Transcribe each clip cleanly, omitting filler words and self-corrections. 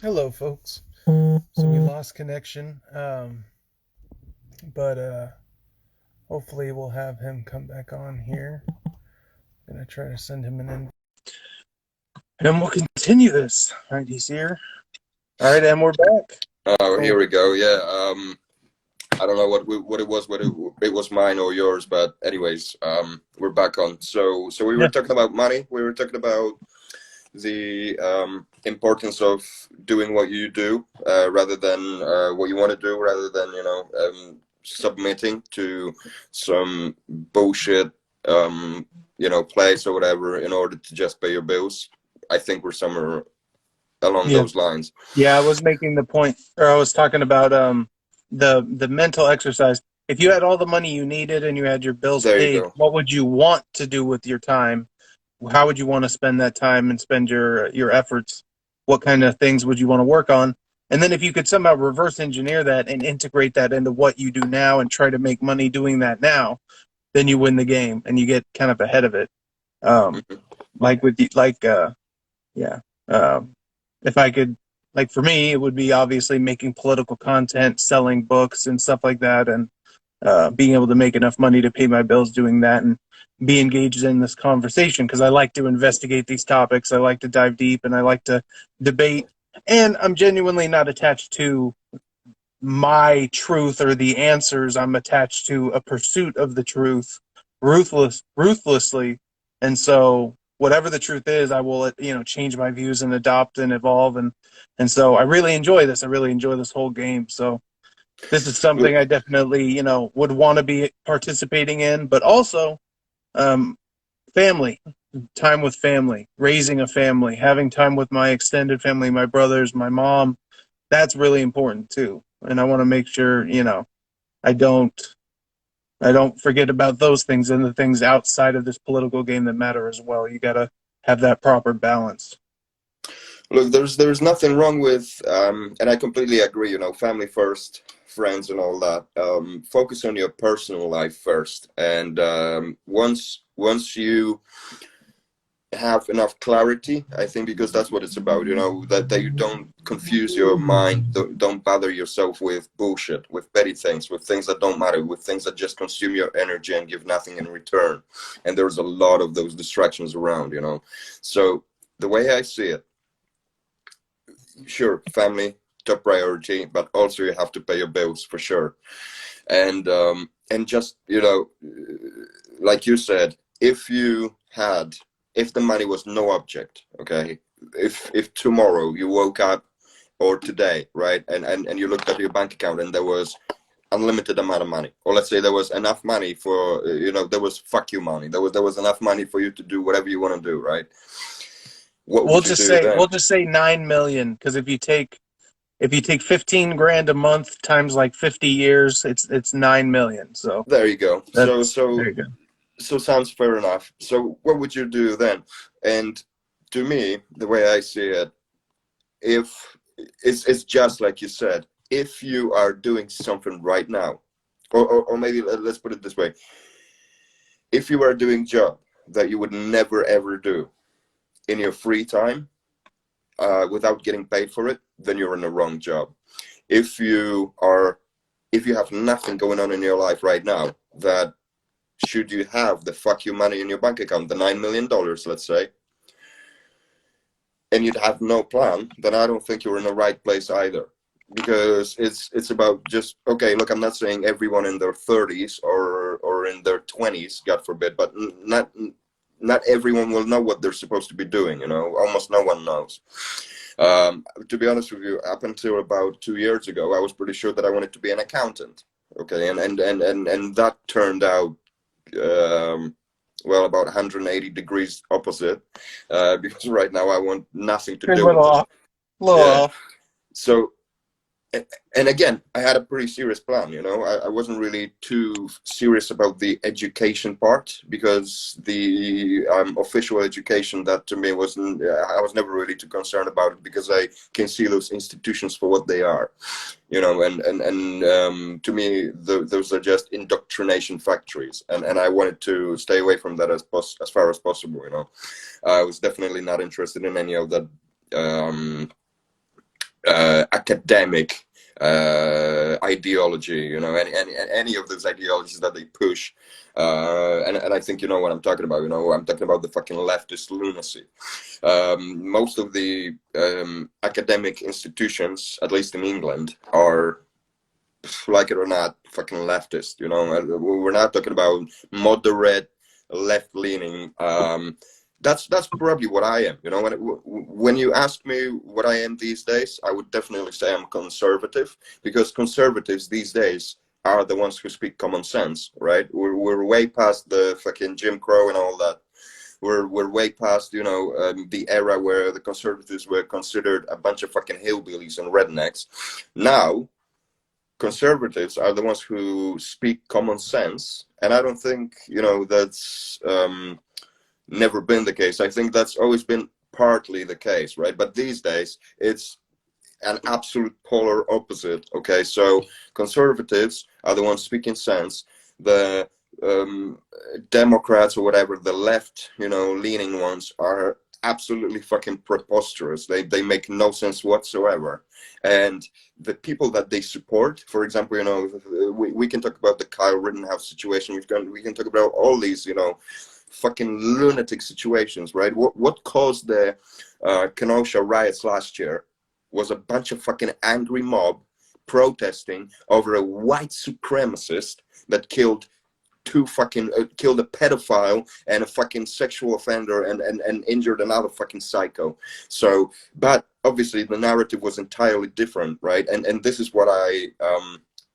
Hello, folks. So we lost connection, but hopefully we'll have him come back on here. Gonna try to send him an invite. And we'll continue this. All right, he's here. All right, and we're back. Oh, Oh, here we go. Yeah. I don't know what it was, whether it was mine or yours, but anyways, we're back on. So we were yeah, talking about money. We were talking about the importance of doing what you do rather than what you want to do, rather than submitting to some bullshit place or whatever in order to just pay your bills. I think we're somewhere along yeah, those lines. yeah. I was making the point, or I was talking about the mental exercise. If you had all the money you needed and you had your bills There you paid, go. what would you want to do with your time? How would you want to spend that time and spend your efforts? What kind of things would you want to work on? And then if you could somehow reverse engineer that and integrate that into what you do now and try to make money doing that now, then you win the game and you get kind of ahead of it. Um, Mhm. like with the, like yeah. Um, if I could, like for me, it would be obviously making political content, selling books and stuff like that, and being able to make enough money to pay my bills doing that and be engaged in this conversation because I like to investigate these topics. I like to dive deep and I like to debate. And I'm genuinely not attached to my truth or the answers. I'm attached to a pursuit of the truth, ruthlessly. And so whatever the truth is, I will, change my views and adopt and evolve. And so I really enjoy this. I really enjoy this whole game. So this is something Look, I definitely, would want to be participating in, but also um, family, time with family, raising a family, having time with my extended family, my brothers, my mom. That's really important too. And I want to make sure, I don't, I don't forget about those things and the things outside of this political game that matter as well. You got to have that proper balance. look, there's nothing wrong with, and I completely agree. Family first, friends, and all that. Focus on your personal life first, and once you have enough clarity, I think, because that's what it's about. That you don't confuse your mind, don't bother yourself with bullshit, with petty things, with things that don't matter, with things that just consume your energy and give nothing in return. And there's a lot of those distractions around. So the way I see it, sure, family top priority, but also you have to pay your bills for sure. And just like you said, if the money was no object, okay, if tomorrow you woke up, or today, right, and you looked at your bank account and there was unlimited amount of money, or let's say there was enough money for, there was fuck you money, there was enough money for you to do whatever you want to do, right? What We'll would you just do say then? we'll just say 9 million because if you take 15 grand a month times like 50 years, it's 9 million. So There you go. so that's there so you go. so sounds fair enough. So what would you do then? And to me, the way I see it, if it's just like you said, if you are doing something right now, or maybe let's put it this way, if you are doing job that you would never ever do in your free time, without getting paid for it, then you're in the wrong job. If you are, if you have nothing going on in your life right now, that should you have the fuck you money in your bank account, the $9 million, let's say, and you'd have no plan, then I don't think you're in the right place either. Because it's about just, okay, look, I'm not saying everyone in their 30s or in their 20s, God forbid, but not everyone will know what they're supposed to be doing. Almost no one knows. To be honest with you, up until about 2 years ago, I was pretty sure that I wanted to be an accountant. Okay, and that turned out, um, well, about 180 degrees opposite, because right now I want nothing to A do little with it. off, a little Yeah. off. So, and again, I had a pretty serious plan. I wasn't really too serious about the education part, because the official education, that to me wasn't. I was never really too concerned about it, because I can see those institutions for what they are. And to me, those are just indoctrination factories, and I wanted to stay away from that as far as possible. I was definitely not interested in any of that. academic ideology, you know, any of those ideologies that they push. And I think you know what I'm talking about. You know, I'm talking about the fucking leftist lunacy. Most of the academic institutions, at least in England, are, like it or not, fucking leftist. You know, we're not talking about moderate, left-leaning. That's probably what I am. You know, when you ask me what I am these days, I would definitely say I'm conservative, because conservatives these days are the ones who speak common sense, right? We're way past the fucking Jim Crow and all that. We're way past, you know, the era where the conservatives were considered a bunch of fucking hillbillies and rednecks. Now, conservatives are the ones who speak common sense, and I don't think, you know, that's never been the case. I think that's always been partly the case, right? But these days, it's an absolute polar opposite. Okay, so conservatives are the ones speaking sense. The Democrats or whatever, the left, you know, leaning ones are absolutely fucking preposterous. They make no sense whatsoever. And the people that they support, for example, you know, we can talk about the Kyle Rittenhouse situation. We can talk about all these, you know, fucking lunatic situations, right? What caused the Kenosha riots last year was a bunch of fucking angry mob protesting over a white supremacist that killed killed a pedophile and a fucking sexual offender and injured another fucking psycho. So, but obviously the narrative was entirely different, right? And this is what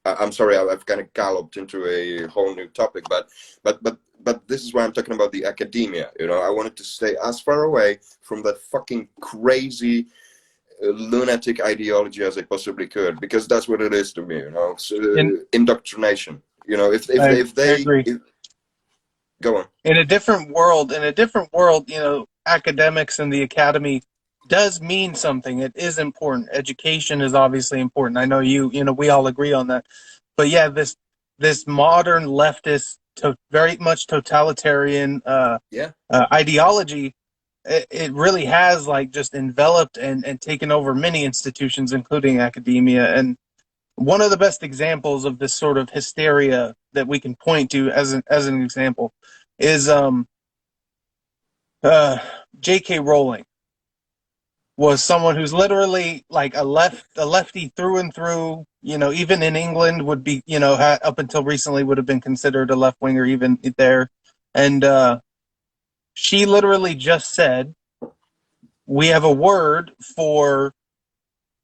I'm sorry, I've kind of galloped into a whole new topic, but this is why I'm talking about the academia. You know, I wanted to stay as far away from that fucking crazy lunatic ideology as I possibly could, because that's what it is to me. You know, so, indoctrination. You know, if I agree. Go on. In a different world, you know, academics and the academy does mean something. It is important. Education is obviously important. I know you know, we all agree on that. But yeah, this modern leftist, very much totalitarian ideology, it really has like just enveloped and taken over many institutions, including academia. And one of the best examples of this sort of hysteria that we can point to as an example is J.K. Rowling was someone who's literally like a lefty through and through. You know, even in England would be, you know, up until recently would have been considered a left winger even there. And she literally just said, we have a word for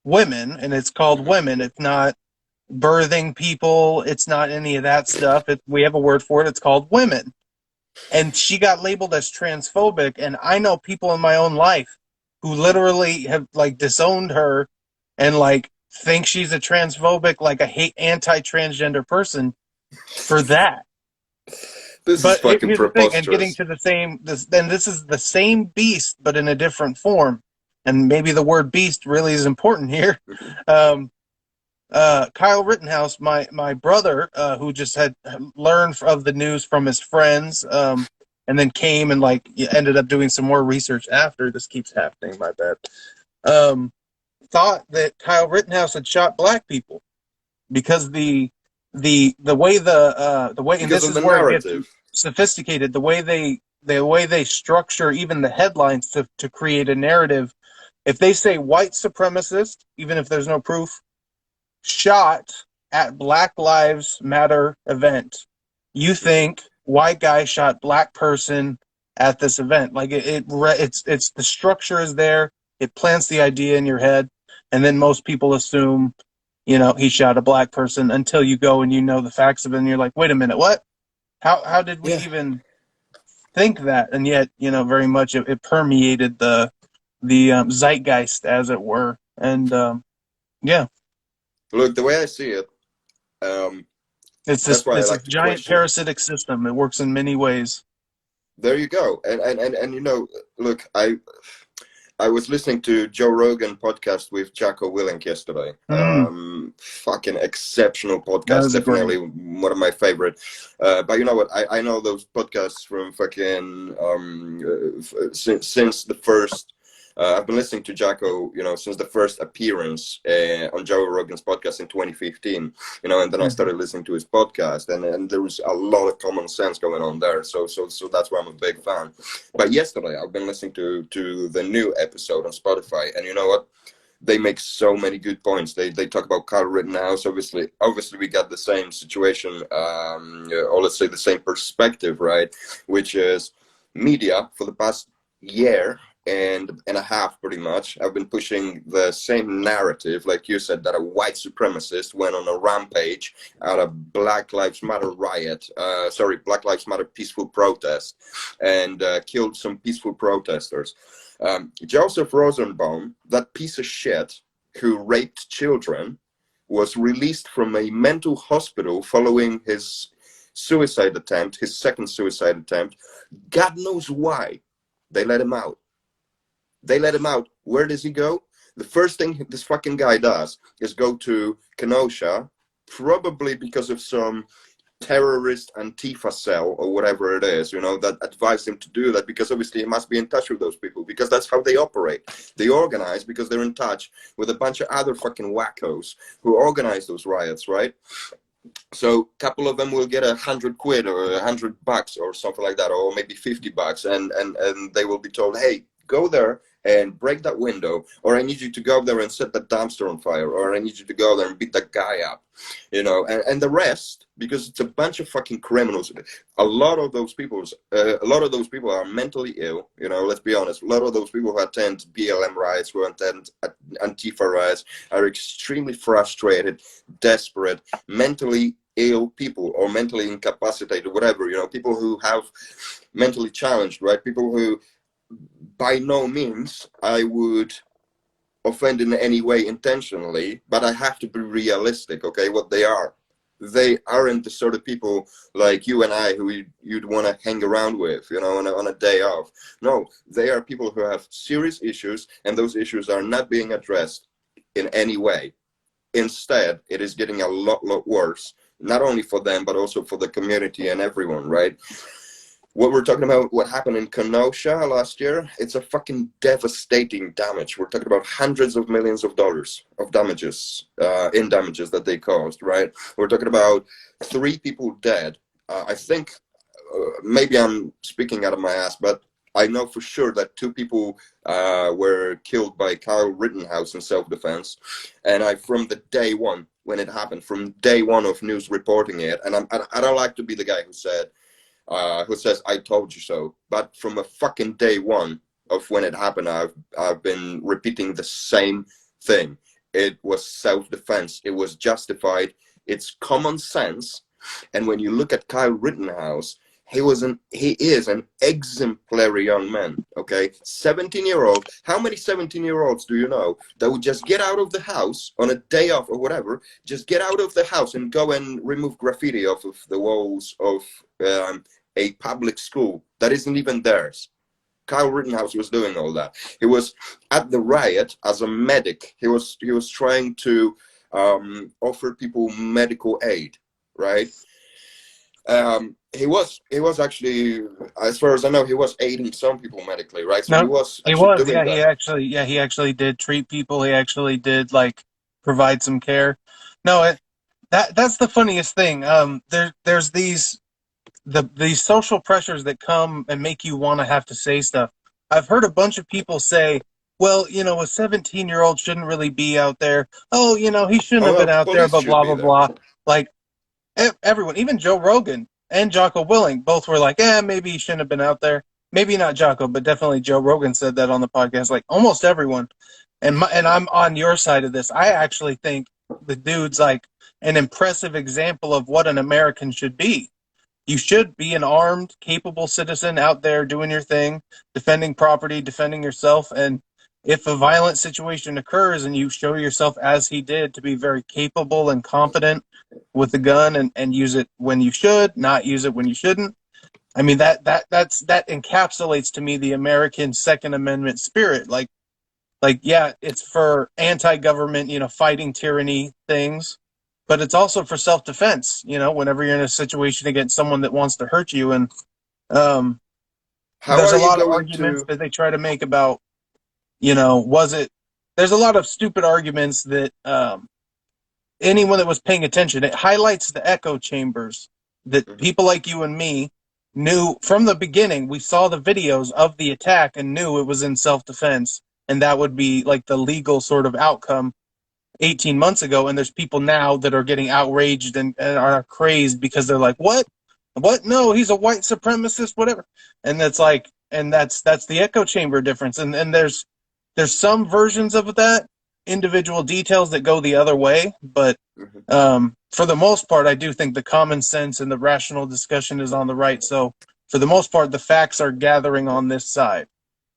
women, and it's called women. It's not birthing people. It's not any of that stuff. We have a word for it. It's called women. And she got labeled as transphobic. And I know people in my own life who literally have like disowned her and like think she's a transphobic, like a anti-transgender person for that. This is But fucking here's the thing, and getting preposterous. to this is the same beast, but in a different form. And maybe the word beast really is important here. Kyle Rittenhouse, my brother, who just had learned of the news from his friends, and then came and like ended up doing some more research after. This keeps happening, my bad. Thought that Kyle Rittenhouse had shot black people because the way the way, and Because this of is the where it gets narrative. sophisticated. The way they structure even the headlines to create a narrative. If they say white supremacist, even if there's no proof, shot at Black Lives Matter event, you think white guy shot black person at this event. Like it's the structure is there. It plants the idea in your head, and then most people assume, you know, he shot a black person until you go and you know the facts of it, and you're like, wait a minute, what? How did we Yeah. even think that? And yet, you know, very much it permeated the zeitgeist, as it were, and yeah. Look, the way I see it, um, It's that's why I this like to giant question. parasitic system. It works in many ways. There you go. And you know, look, I was listening to Joe Rogan podcast with Jocko Willink yesterday. Mm, Fucking exceptional that podcast. was a great. Definitely one of my favorite. But you know what? I know those podcasts from fucking since the first I've been listening to Jocko, since the first appearance on Joe Rogan's podcast in 2015, and then I Mhm. started listening to his podcast, and there was a lot of common sense going on there. So that's why I'm a big fan. But yesterday, I've been listening to the new episode on Spotify, and you know what? They make so many good points. They talk about Kyle Rittenhouse. Obviously, we got the same situation, or let's say the same perspective, right? Which is media for the past year and a half, pretty much. I've been pushing the same narrative, like you said, that a white supremacist went on a rampage at a Black Lives Matter riot. Black Lives Matter peaceful protest, and killed some peaceful protesters. Joseph Rosenbaum, that piece of shit who raped children, was released from a mental hospital following his suicide attempt, his second suicide attempt. God knows why. They let him out. They let him out. Where does he go? The first thing this fucking guy does is go to Kenosha, probably because of some terrorist Antifa cell or whatever it is, that advised him to do that, because obviously he must be in touch with those people, because that's how they operate. They organize because they're in touch with a bunch of other fucking wackos who organize those riots, right? So a couple of them will get £100 or $100 or something like that, or maybe $50, and they will be told, hey, go there and break that window, or I need you to go there and set that dumpster on fire, or I need you to go there and beat that guy up, and the rest, because it's a bunch of fucking criminals. A lot of those people are mentally ill, let's be honest. A lot of those people who attend BLM riots, who attend Antifa riots, are extremely frustrated, desperate, mentally ill people, or mentally incapacitated, whatever, people who have mentally challenged, right? People who, by no means I would offend in any way intentionally, but I have to be realistic, okay, what they are. They aren't the sort of people like you and I who you'd want to hang around with, on a day off. No, they are people who have serious issues, and those issues are not being addressed in any way. Instead, it is getting a lot worse, not only for them, but also for the community and everyone, right? What we're talking about, what happened in Kenosha last year, it's a fucking devastating damage. We're talking about hundreds of millions of dollars of damages, in damages that they caused, right? We're talking about 3 people dead. I think, maybe I'm speaking out of my ass, but I know for sure that 2 people were killed by Kyle Rittenhouse in self-defense. And from the day one, when it happened, from day one of news reporting it, and I don't like to be the guy who says I told you so, but from a fucking day one of when it happened, I've been repeating the same thing. It was self-defense. It was justified. It's common sense. And when you look at Kyle Rittenhouse, he is an exemplary young man. Okay, 17-year-old. How many 17-year-olds do you know that would just get out of the house on a day off or whatever, just get out of the house and go and remove graffiti off of the walls of a public school that isn't even theirs? Kyle Rittenhouse was doing all that. He was at the riot as a medic. He was trying to offer people medical aid, right? He was actually, as far as I know, he was aiding some people medically, right? So he No, was he actually was. doing Yeah, that. he actually did treat people. He actually did like provide some care. No, that's the funniest thing. There's these social pressures that come and make you want to have to say stuff. I've heard a bunch of people say, well, a 17-year-old shouldn't really be out there. Oh, he shouldn't Oh have been well, out there, police but should blah, be blah, there. blah. Like, everyone, even Joe Rogan and Jocko Willing, both were like, maybe he shouldn't have been out there. Maybe not Jocko, but definitely Joe Rogan said that on the podcast. Like, almost everyone. And I'm on your side of this. I actually think the dude's like an impressive example of what an American should be. You should be an armed, capable citizen out there doing your thing, defending property, defending yourself. And if a violent situation occurs and you show yourself, as he did, to be very capable and competent with the gun, and use it when you should, not use it when you shouldn't. I mean, that encapsulates to me the American Second Amendment spirit. Like, yeah, it's for anti-government, fighting tyranny things, but it's also for self-defense, whenever you're in a situation against someone that wants to hurt you. And How there's are a you lot of going arguments to? that they try to make about, Was it? There's a lot of stupid arguments that anyone that was paying attention, it highlights the echo chambers that Hmm. people like you and me knew from the beginning. We saw the videos of the attack and knew it was in self-defense, and that would be like the legal sort of outcome 18 months ago. And there's people now that are getting outraged and are crazed because they're like, what, no, he's a white supremacist, whatever. And that's like, and that's the echo chamber difference. And there's some versions of that, individual details that go the other way, but Hmm. for the most part, I do think the common sense and the rational discussion is on the right. So for the most part, the facts are gathering on this side,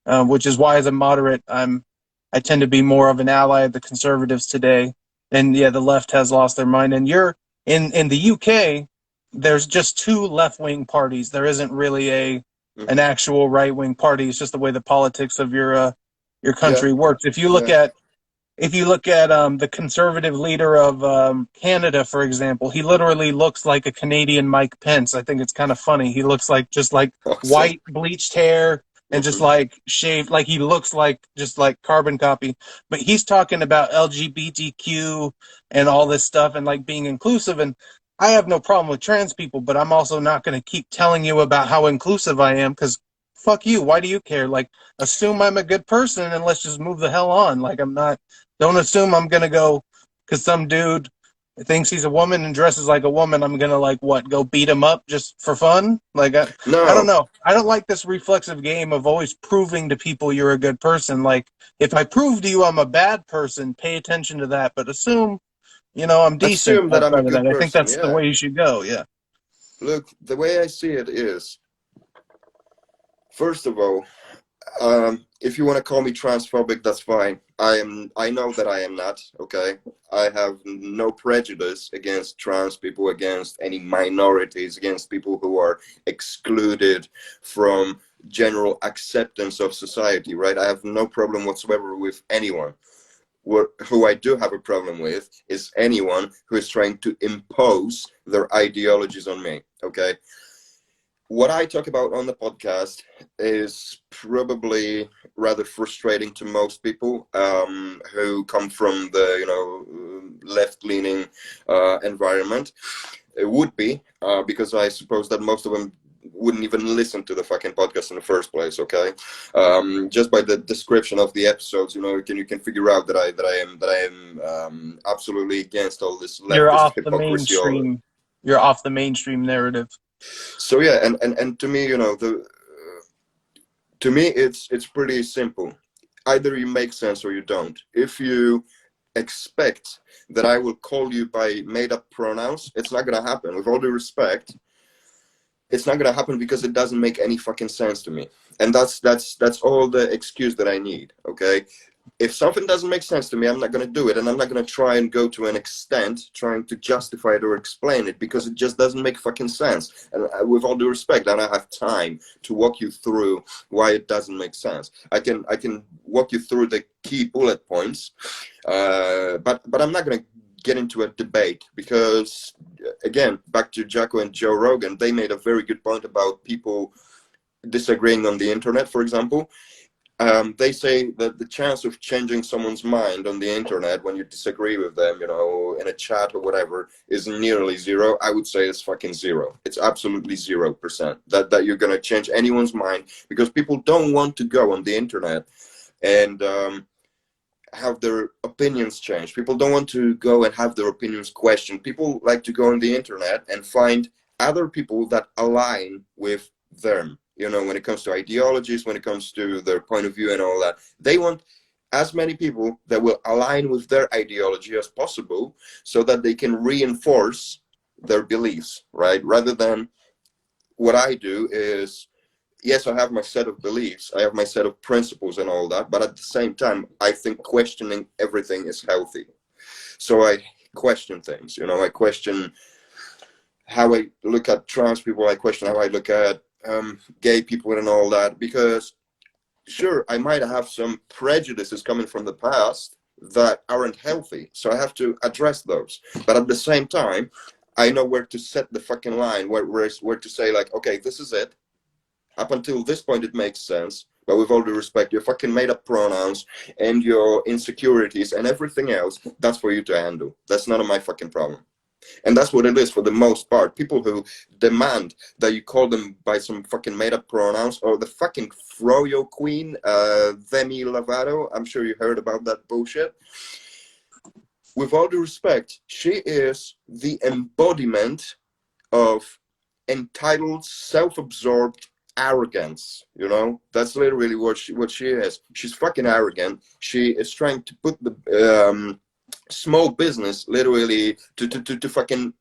which is why, as a moderate, I tend to be more of an ally of the conservatives today. And yeah, the left has lost their mind. And you're in the UK. There's just two left wing parties. There isn't really an Hmm. actual right wing party. It's just the way the politics of your Yeah, country works. yeah. If you look at the conservative leader of Canada, for example, he literally looks like a Canadian Mike Pence. I think it's kind of funny. He looks like just like Awesome. white bleached hair and just Hmm. like shaved, like he looks like just like carbon copy. But he's talking about LGBTQ and all this stuff and like being inclusive. And I have no problem with trans people, but I'm also not going to keep telling you about how inclusive I am because fuck you. Why do you care? Like, assume I'm a good person and let's just move the hell on. Like, I'm not. Don't assume I'm gonna go because some dude thinks he's a woman and dresses like a woman. I'm gonna like what? Go beat him up just for fun? Like I don't No, know. I don't like this reflexive game of always proving to people you're a good person. Like if I prove to you I'm a bad person, pay attention to that. But assume I'm decent assume that I'm a outside of good that. I think person. that's the Yeah. way you should go. Yeah. Look, the way I see it is, first of all, if you want to call me transphobic, that's fine. I know that I am not. Okay, I have no prejudice against trans people, against any minorities, against people who are excluded from general acceptance of society. Right? I have no problem whatsoever with anyone. Who I do have a problem with is anyone who is trying to impose their ideologies on me. Okay, what I talk about on the podcast is probably rather frustrating to most people who come from the left-leaning environment. It would be because I suppose that most of them wouldn't even listen to the fucking podcast in the first place. Okay, just by the description of the episodes, you can figure out that I am absolutely against all this You're leftist off the hypocrisy. All mainstream. You're off the mainstream narrative. so yeah, and to me, the to me it's pretty simple. Either you make sense or you don't. If you expect that I will call you by made up pronouns, it's not gonna happen. With all due respect, it's not gonna happen because it doesn't make any fucking sense to me. And that's all the excuse that I need. Okay, if something doesn't make sense to me, I'm not going to do it. And I'm not going to try and go to an extent trying to justify it or explain it because it just doesn't make fucking sense. And with all due respect, I don't have time to walk you through why it doesn't make sense. I can walk you through the key bullet points, but I'm not going to get into a debate because, again, back to Jacko and Joe Rogan, they made a very good point about people disagreeing on the internet, for example. They say that the chance of changing someone's mind on the internet when you disagree with them, in a chat or whatever, is nearly zero. I would say it's fucking zero. It's absolutely 0% that you're gonna change anyone's mind because people don't want to go on the internet and have their opinions changed. People don't want to go and have their opinions questioned. People like to go on the internet and find other people that align with them. When it comes to ideologies, when it comes to their point of view and all that, they want as many people that will align with their ideology as possible so that they can reinforce their beliefs, right? Rather than what I do is, yes, I have my set of beliefs, I have my set of principles and all that, but at the same time, I think questioning everything is healthy. So I question things, I question how I look at trans people, I question how I look at gay people and all that, because sure, I might have some prejudices coming from the past that aren't healthy, so I have to address those. But at the same time, I know where to set the fucking line, where to say like, okay, this is it. Up until this point, it makes sense. But with all due respect, your fucking made-up pronouns and your insecurities and everything else, that's for you to handle. That's none of my fucking problem. And that's what it is for the most part. People who demand that you call them by some fucking made-up pronouns, or the fucking Froyo Queen, Demi Lovato. I'm sure you heard about that bullshit. With all due respect, she is the embodiment of entitled, self-absorbed arrogance. You know, that's literally what she is. She's fucking arrogant. She is trying to put the small business literally to fucking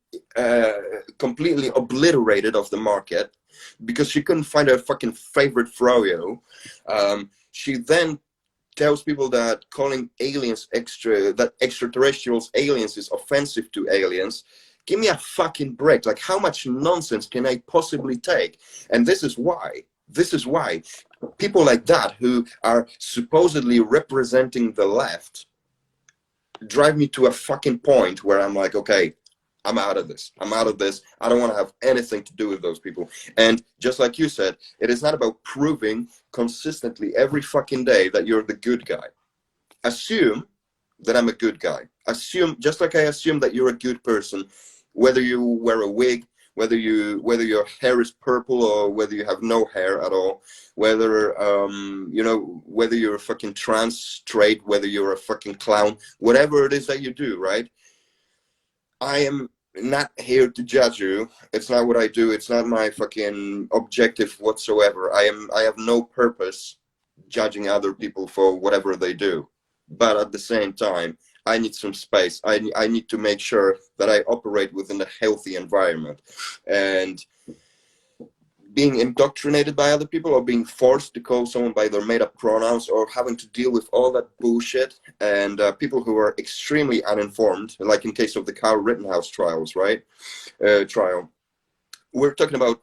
completely obliterated off the market because she couldn't find her fucking favorite froyo. She then tells people that calling aliens extraterrestrials aliens is offensive to aliens. Give me a fucking break. Like, how much nonsense can I possibly take? And this is why people like that, who are supposedly representing the left, drive me to a fucking point where I'm like, okay, I'm out of this. I don't want to have anything to do with those people. And just like you said, it is not about proving consistently every fucking day that you're the good guy. Assume that I'm a good guy. Assume, just like I assume that you're a good person, whether you wear a wig, whether your hair is purple or whether you have no hair at all, whether whether you're a fucking trans, straight, whether you're a fucking clown, whatever it is that you do, right? I am not here to judge you. It's not what I do. It's not my fucking objective whatsoever. I have no purpose judging other people for whatever they do. But at the same time, I need some space. I need to make sure that I operate within a healthy environment. And being indoctrinated by other people, or being forced to call someone by their made-up pronouns, or having to deal with all that bullshit, and people who are extremely uninformed, like in case of the Kyle Rittenhouse trials, right? Trial. We're talking about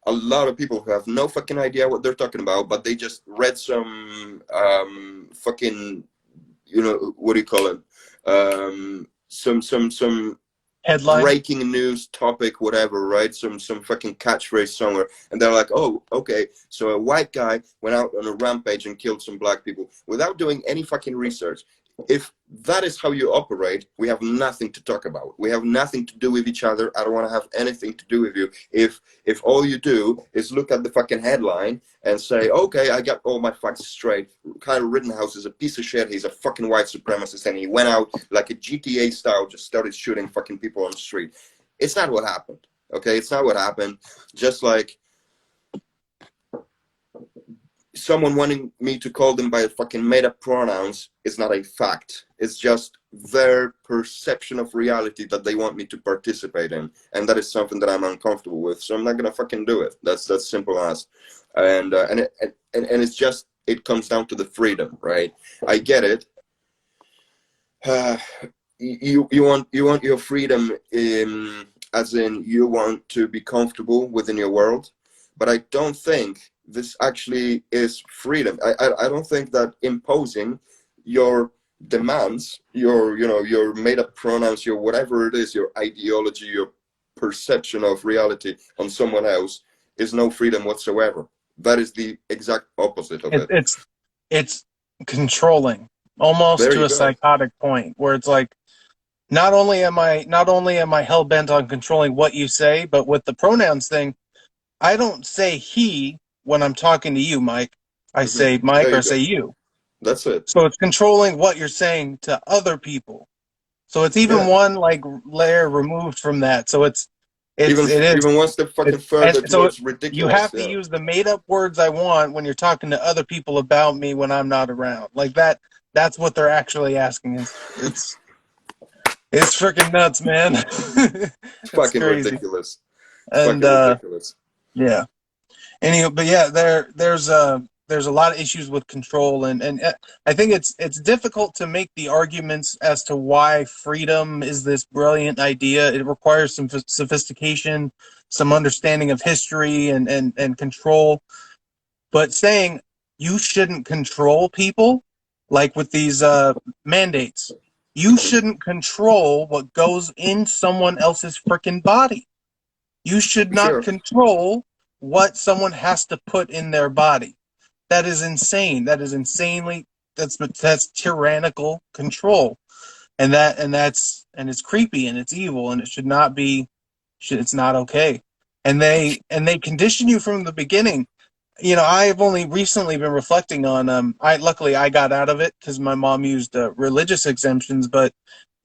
a lot of people who have no fucking idea what they're talking about, but they just read some fucking, what do you call it? Some Headline. breaking news topic, whatever, right? Some fucking catchphrase somewhere, and they're like, oh, okay, so a white guy went out on a rampage and killed some black people without doing any fucking research. If that is how you operate, we have nothing to talk about. We have nothing to do with each other. I don't want to have anything to do with you. If all you do is look at the fucking headline and say, okay, I got all my facts straight. Kyle Rittenhouse is a piece of shit. He's a fucking white supremacist, and he went out like a GTA style, just started shooting fucking people on the street. It's not what happened. Okay, it's not what happened. Just like someone wanting me to call them by fucking made-up pronouns is not a fact. It's just their perception of reality that they want me to participate in, and that is something that I'm uncomfortable with. So I'm not gonna fucking do it. That's simple as. And it's just, it comes down to the freedom, right? I get it. You want your freedom as in you want to be comfortable within your world, but I don't think this actually is freedom. I don't think that imposing your demands, your made-up pronouns, your whatever it is, your ideology, your perception of reality on someone else is no freedom whatsoever. That is the exact opposite of it. It's controlling, almost to a psychotic point, where it's like, not only am I hell bent on controlling what you say, but with the pronouns thing, I don't say he when I'm talking to you, Mike. I say Mike, or I say you. That's it. So it's controlling what you're saying to other people. So it's even one like layer removed from that. So it is even one step fucking further towards ridiculous. You have to use the made up words I want when you're talking to other people about me when I'm not around. Like that. That's what they're actually asking. It's freaking nuts, man. It's fucking crazy. Ridiculous. And ridiculous. Yeah. Anyway, but yeah, there's a lot of issues with control, and I think it's difficult to make the arguments as to why freedom is this brilliant idea. It requires some sophistication, some understanding of history, and control. But saying you shouldn't control people, like with these mandates, you shouldn't control what goes in someone else's freaking body. You should not control what someone has to put in their body. that is insane. That is insanely, that's tyrannical control. And it's creepy and it's evil and it should not be, it's not okay. And they condition you from the beginning. I've only recently been reflecting on I luckily I got out of it because my mom used religious exemptions, but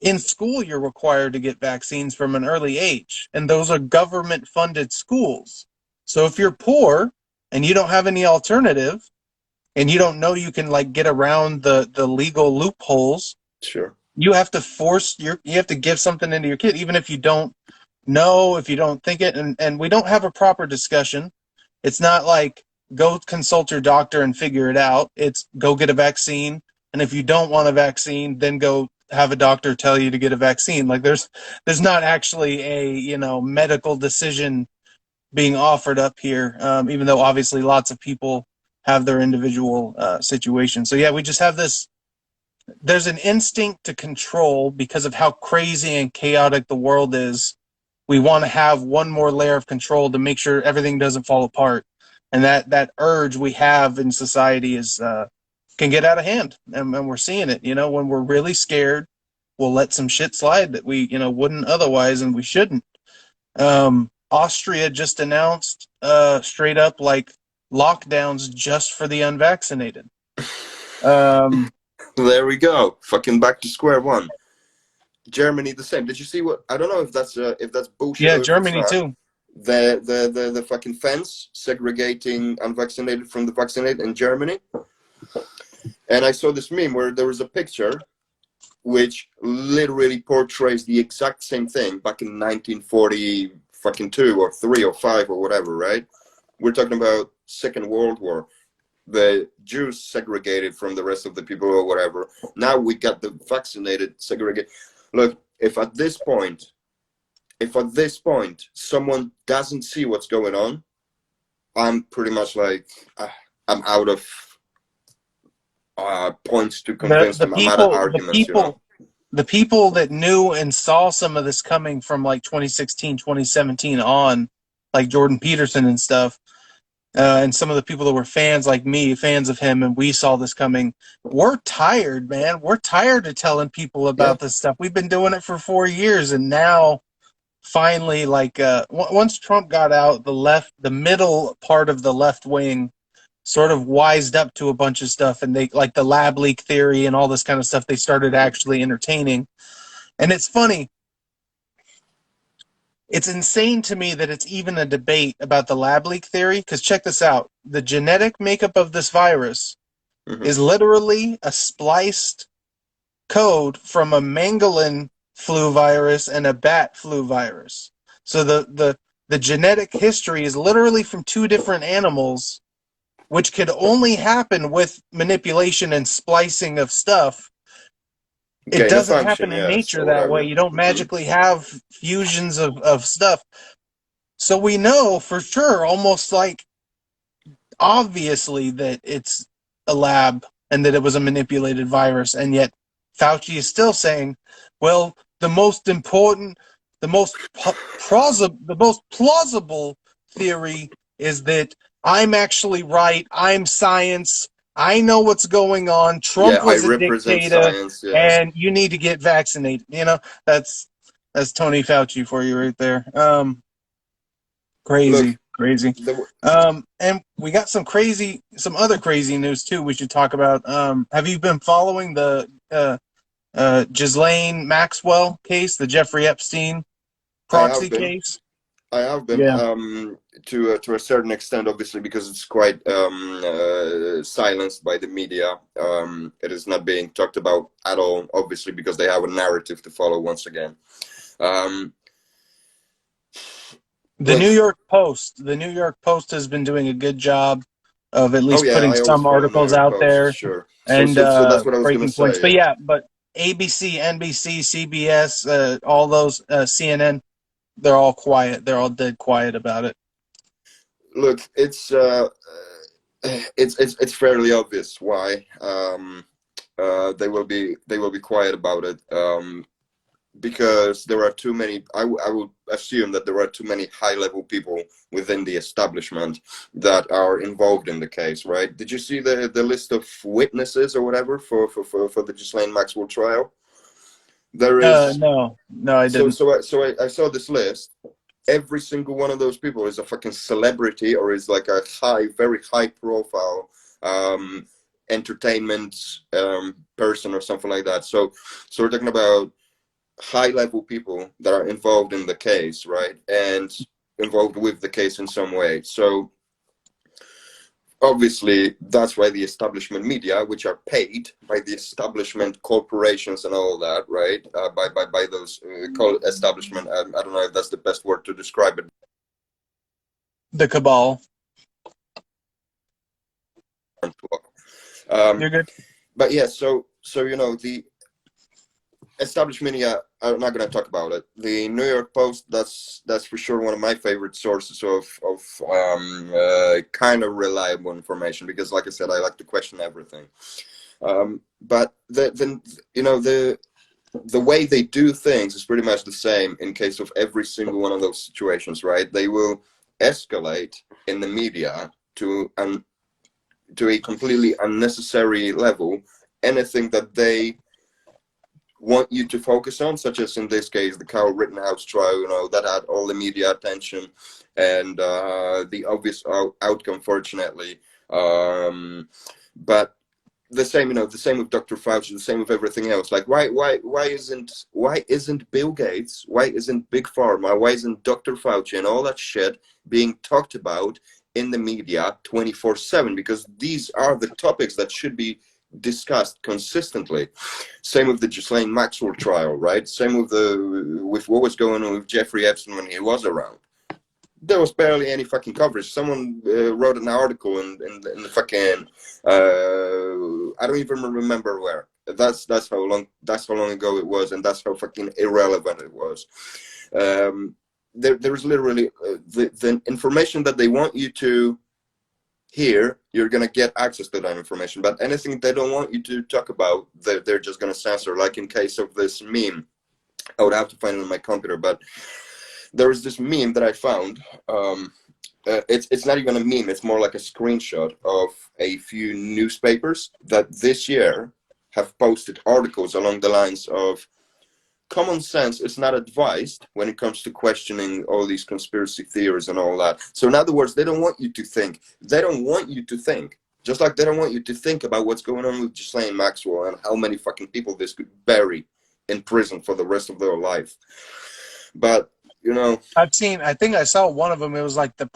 in school you're required to get vaccines from an early age, and those are government funded schools. So if you're poor and you don't have any alternative and you don't know you can like get around the legal loopholes, Sure. you have to you have to give something into your kid, even if you don't know, if you don't think it, and we don't have a proper discussion. It's not like go consult your doctor and figure it out. It's go get a vaccine, and if you don't want a vaccine, then go have a doctor tell you to get a vaccine. Like there's not actually a medical decision being offered up here, even though obviously lots of people have their individual situations. So yeah, we just have this. There's an instinct to control because of how crazy and chaotic the world is. We want to have one more layer of control to make sure everything doesn't fall apart, and that urge we have in society is can get out of hand, and we're seeing it. When we're really scared, we'll let some shit slide that we wouldn't otherwise, and we shouldn't. Austria just announced straight up like lockdowns just for the unvaccinated. Um, There we go. Fucking back to square one. Germany the same. Did you see what? I don't know if that's bullshit yeah, or if it's Germany not. too. The fucking fence segregating unvaccinated from the vaccinated in Germany. And I saw this meme where there was a picture which literally portrays the exact same thing back in 1940 fucking 2 or 3 or 5 or whatever, right? We're talking about Second World War. The Jews segregated from the rest of the people or whatever. Now we got the vaccinated segregated. Look, if at this point someone doesn't see what's going on, I'm pretty much like I'm out of points to The convince the them. I'm out of people the arguments, you know. people the people that knew and saw some of this coming from like 2016, 2017 on, like Jordan Peterson and stuff, and some of the people that were fans like me, fans of him, and we saw this coming. We're tired, man. We're tired of telling people Yeah, about this stuff. We've been doing it for 4 years, and now finally, like once Trump got out, the middle part of the left wing sort of wised up to a bunch of stuff, and they like the lab leak theory and all this kind of stuff they started actually entertaining. And it's funny, it's insane to me that it's even a debate about the lab leak theory, because check this out, the genetic makeup of this virus mm-hmm. is literally a spliced code from a pangolin flu virus and a bat flu virus. So the genetic history is literally from two different animals, which could only happen with manipulation and splicing of stuff. It Gain of doesn't function, happen in yes, nature or that way. whatever. You don't Mm-hmm. magically have fusions of stuff. So we know for sure, almost like obviously, that it's a lab and that it was a manipulated virus. And yet Fauci is still saying, well, the most important, the most plausible theory is that I'm actually right. I'm science. I know what's going on. Yeah, Trump I was a represent dictator, science. Yeah. and you need to get vaccinated. That's Tony Fauci for you right there. Look, Crazy, crazy. the And we got some other crazy news too. We should talk about. Have you been following the Ghislaine Maxwell case, the Jeffrey Epstein I have proxy been. case? I have been Yeah. to a certain extent, obviously, because it's quite silenced by the media. It is not being talked about at all, obviously, because they have a narrative to follow once again. Um, The look, New York Post has been doing a good job of at oh least yeah, putting I always some follow New articles York out Post, there sure. So, and so that's what I was gonna breaking points. say. But Yeah. yeah, but ABC, NBC, CBS, all those CNN, they're all quiet. They're all dead quiet about it. Look, it's fairly obvious why they will be quiet about it. because there are too many. I would assume that there are too many high-level people within the establishment that are involved in the case, right? Did you see the list of witnesses or whatever for the Ghislaine Maxwell trial? There is. No, I So didn't. I saw this list. Every single one of those people is a fucking celebrity or is like a very high profile entertainment person or something like that. So we're talking about high level people that are involved in the case, right? And involved with the case in some way. So obviously that's why the establishment media, which are paid by the establishment corporations and all that, right? By those establishment. I don't know if that's the best word to describe it. The cabal. Um, You're good. but yeah, so the established media are not going to talk about it. The New York Post, that's for sure one of my favorite sources of kind of reliable information because, like I said, I like to question everything. But the way they do things is pretty much the same in case of every single one of those situations, right? They will escalate in the media to a completely unnecessary level anything that they want you to focus on, such as in this case, the Kyle Rittenhouse trial, that had all the media attention and the obvious outcome, fortunately. But the same with Dr. Fauci, the same with everything else. Like, why isn't Bill Gates, why isn't Big Pharma, why isn't Dr. Fauci and all that shit being talked about in the media 24/7? Because these are the topics that should be discussed consistently. Same with the Ghislaine Maxwell trial, right? Same with what was going on with Jeffrey Epstein when he was around. There was barely any fucking coverage. Someone wrote an article in the fucking I don't even remember where. That's how long ago it was, and that's how fucking irrelevant it was. There's literally the information that they want you to hear, you're going to get access to that information, but anything they don't want you to talk about, they're just going to censor. Like in case of this meme, I would have to find it on my computer, but there is this meme that I found. It's not even a meme, it's more like a screenshot of a few newspapers that this year have posted articles along the lines of common sense is not advised when it comes to questioning all these conspiracy theories and all that. So in other words, they don't want you to think. They don't want you to think. Just like they don't want you to think about what's going on with Ghislaine Maxwell and how many fucking people this could bury in prison for the rest of their life. But, I think I saw one of them. It was like the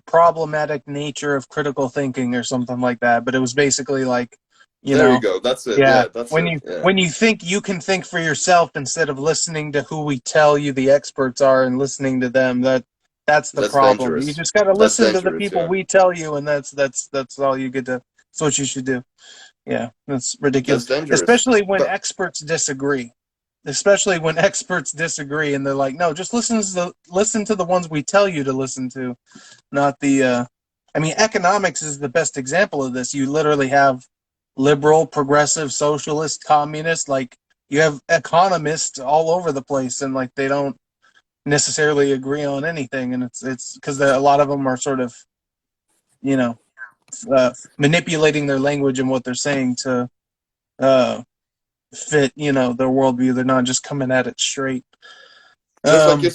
problematic nature of critical thinking or something like that. But it was basically like, there you go. That's it. yeah, Yeah, that's it. Yeah. when you think you can think for yourself instead of listening to who we tell you the experts are and listening to them, that's the That's problem. You dangerous. just got to That's listen to the dangerous, people yeah. we tell you, and that's all you get to. That's what you should do. Yeah, that's ridiculous. That's dangerous. Especially when But experts disagree. Especially when experts disagree and they're like, no, just listen to the ones we tell you to listen to, not the. I mean, economics is the best example of this. You literally have liberal, progressive, socialist, communist. Like you have economists all over the place, and like they don't necessarily agree on anything. And it's because a lot of them are sort of, you know, manipulating their language and what they're saying to fit, their worldview. They're not just coming at it straight. just like you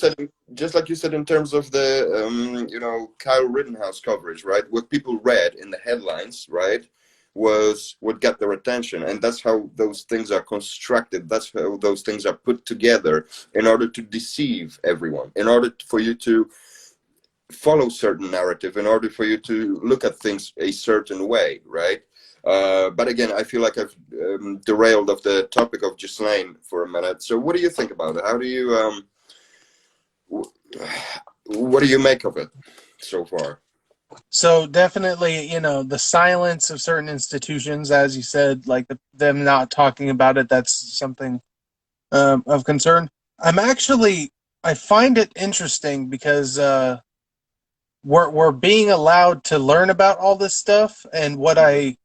Um, said, in terms of the Kyle Rittenhouse coverage, right? What people read in the headlines, right, was what got their attention, and that's how those things are constructed. That's how those things are put together in order to deceive everyone, in order for you to follow certain narrative, in order for you to look at things a certain way, right? But again, I feel like I've derailed of the topic of Ghislaine for a minute. So what do you think about it? How do you what do you make of it so far? so definitely, the silence of certain institutions, as you said, like them not talking about it, that's something of concern. I find it interesting because we're being allowed to learn about all this stuff, and what I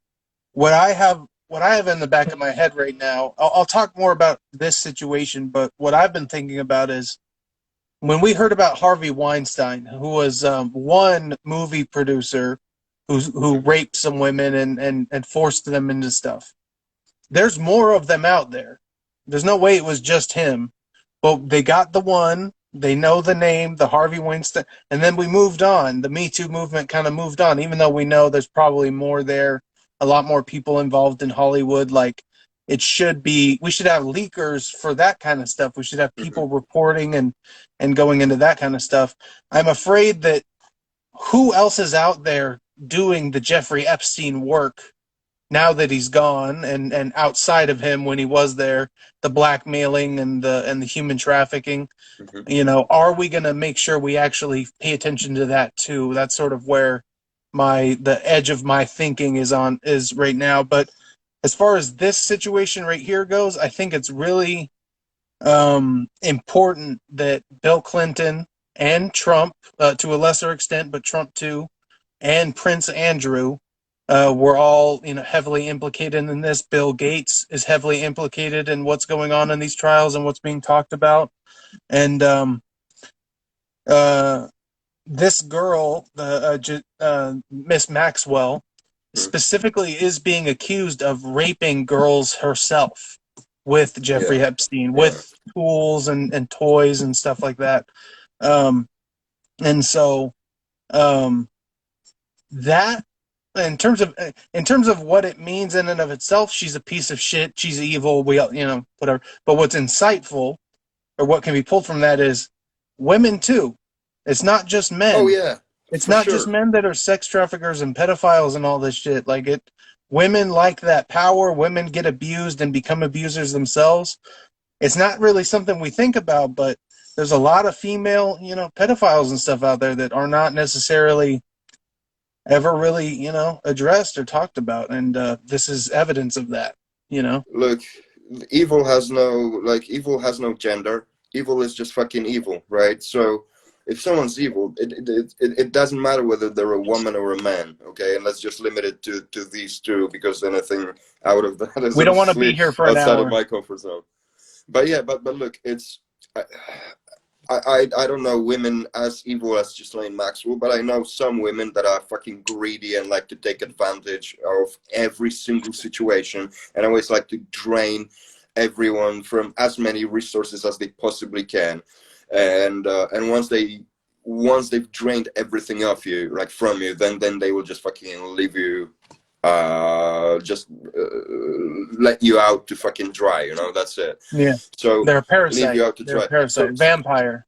have what I have in the back of my head right now, I'll talk more about this situation, but what I've been thinking about is when we heard about Harvey Weinstein, who was one movie producer who raped some women and forced them into stuff. There's more of them out there. There's no way it was just him. But they got the one, they know the name, the Harvey Weinstein, and then we moved on. The Me Too movement kind of moved on, even though we know there's probably more there, a lot more people involved in Hollywood. Like, it should be, we should have leakers for that kind of stuff. We should have Hmm. people reporting and going into that kind of stuff. I'm afraid that who else is out there doing the Jeffrey Epstein work now that he's gone, and outside of him when he was there, the blackmailing and the human trafficking. Hmm. Are we going to make sure we actually pay attention to that too? That's sort of where the edge of my thinking is right now. But as far as this situation right here goes, I think it's really important that Bill Clinton and Trump, to a lesser extent, but Trump too, and Prince Andrew were all heavily implicated in this. Bill Gates is heavily implicated in what's going on in these trials and what's being talked about. And uh, this girl, Miss Maxwell, specifically is being accused of raping girls herself with Yeah, Jeffrey Epstein, yeah. with tools and toys and stuff like that. Um, and so um, that in terms of what it means in and of itself, she's a piece of shit. She's evil. We whatever. But what's insightful or what can be pulled from that is women too. It's not just Oh men. yeah, It's for not just sure. men that are sex traffickers and pedophiles and all this shit. Like it, women like that power. Women get abused and become abusers themselves. It's not really something we think about, but there's a lot of female, pedophiles and stuff out there that are not necessarily ever really, addressed or talked about, and this is evidence of that. You know. Look, evil has no gender. Evil is just fucking evil, right? So if someone's evil, it doesn't matter whether they're a woman or a man, okay? And let's just limit it to these two, because anything out of that is We don't want to be obviously here for an outside of hour. my comfort zone. But yeah, but look, it's I don't know women as evil as Ghislaine Maxwell, but I know some women that are fucking greedy and like to take advantage of every single situation, and always like to drain everyone from as many resources as they possibly can. And once they've drained everything off you, like from you, then they will just fucking leave you, just let you out to fucking dry. That's it. Yeah, So they're a leave parasite. you out to They're a dry. parasite, vampire.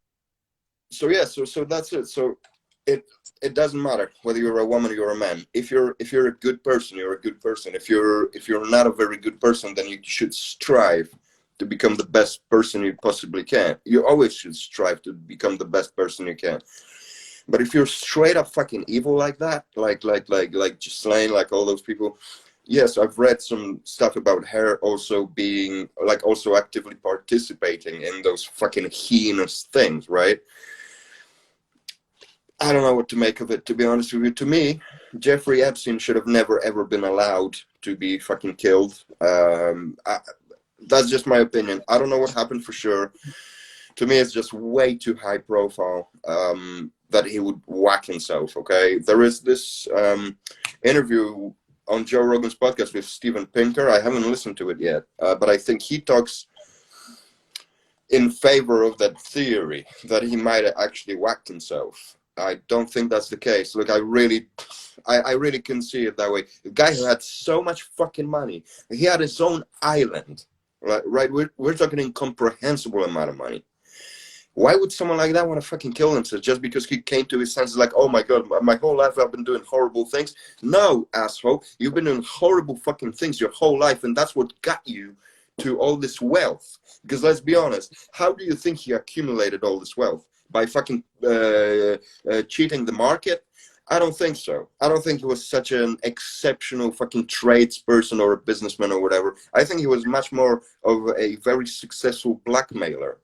So that's it. So it doesn't matter whether you're a woman or you're a man. If you're a good person, you're a good person. If you're not a very good person, then you should strive to become the best person you possibly can. You always should strive to become the best person you can. But if you're straight up fucking evil like that, like Ghislaine, like all those people, yes, I've read some stuff about her also being like also actively participating in those fucking heinous things, right? I don't know what to make of it, to be honest with you. To me, Jeffrey Epstein should have never ever been allowed to be fucking killed. That's just my opinion. I don't know what happened for sure. To me, it's just way too high profile, that he would whack himself. Okay, there is this interview on Joe Rogan's podcast with Steven Pinker. I haven't listened to it yet, but I think he talks in favor of that theory that he might have actually whacked himself. I don't think that's the case. Look, I really can see it that way. The guy who had so much fucking money, he had his own island, right? Right? We're talking incomprehensible amount of money. Why would someone like that want to fucking kill himself just because he came to his senses? Like, oh my god, my whole life I've been doing horrible things. No, asshole, you've been doing horrible fucking things your whole life, and that's what got you to all this wealth. Because let's be honest, how do you think he accumulated all this wealth? By fucking cheating the market? I don't think so. I don't think he was such an exceptional fucking tradesperson or a businessman or whatever. I think he was much more of a very successful blackmailer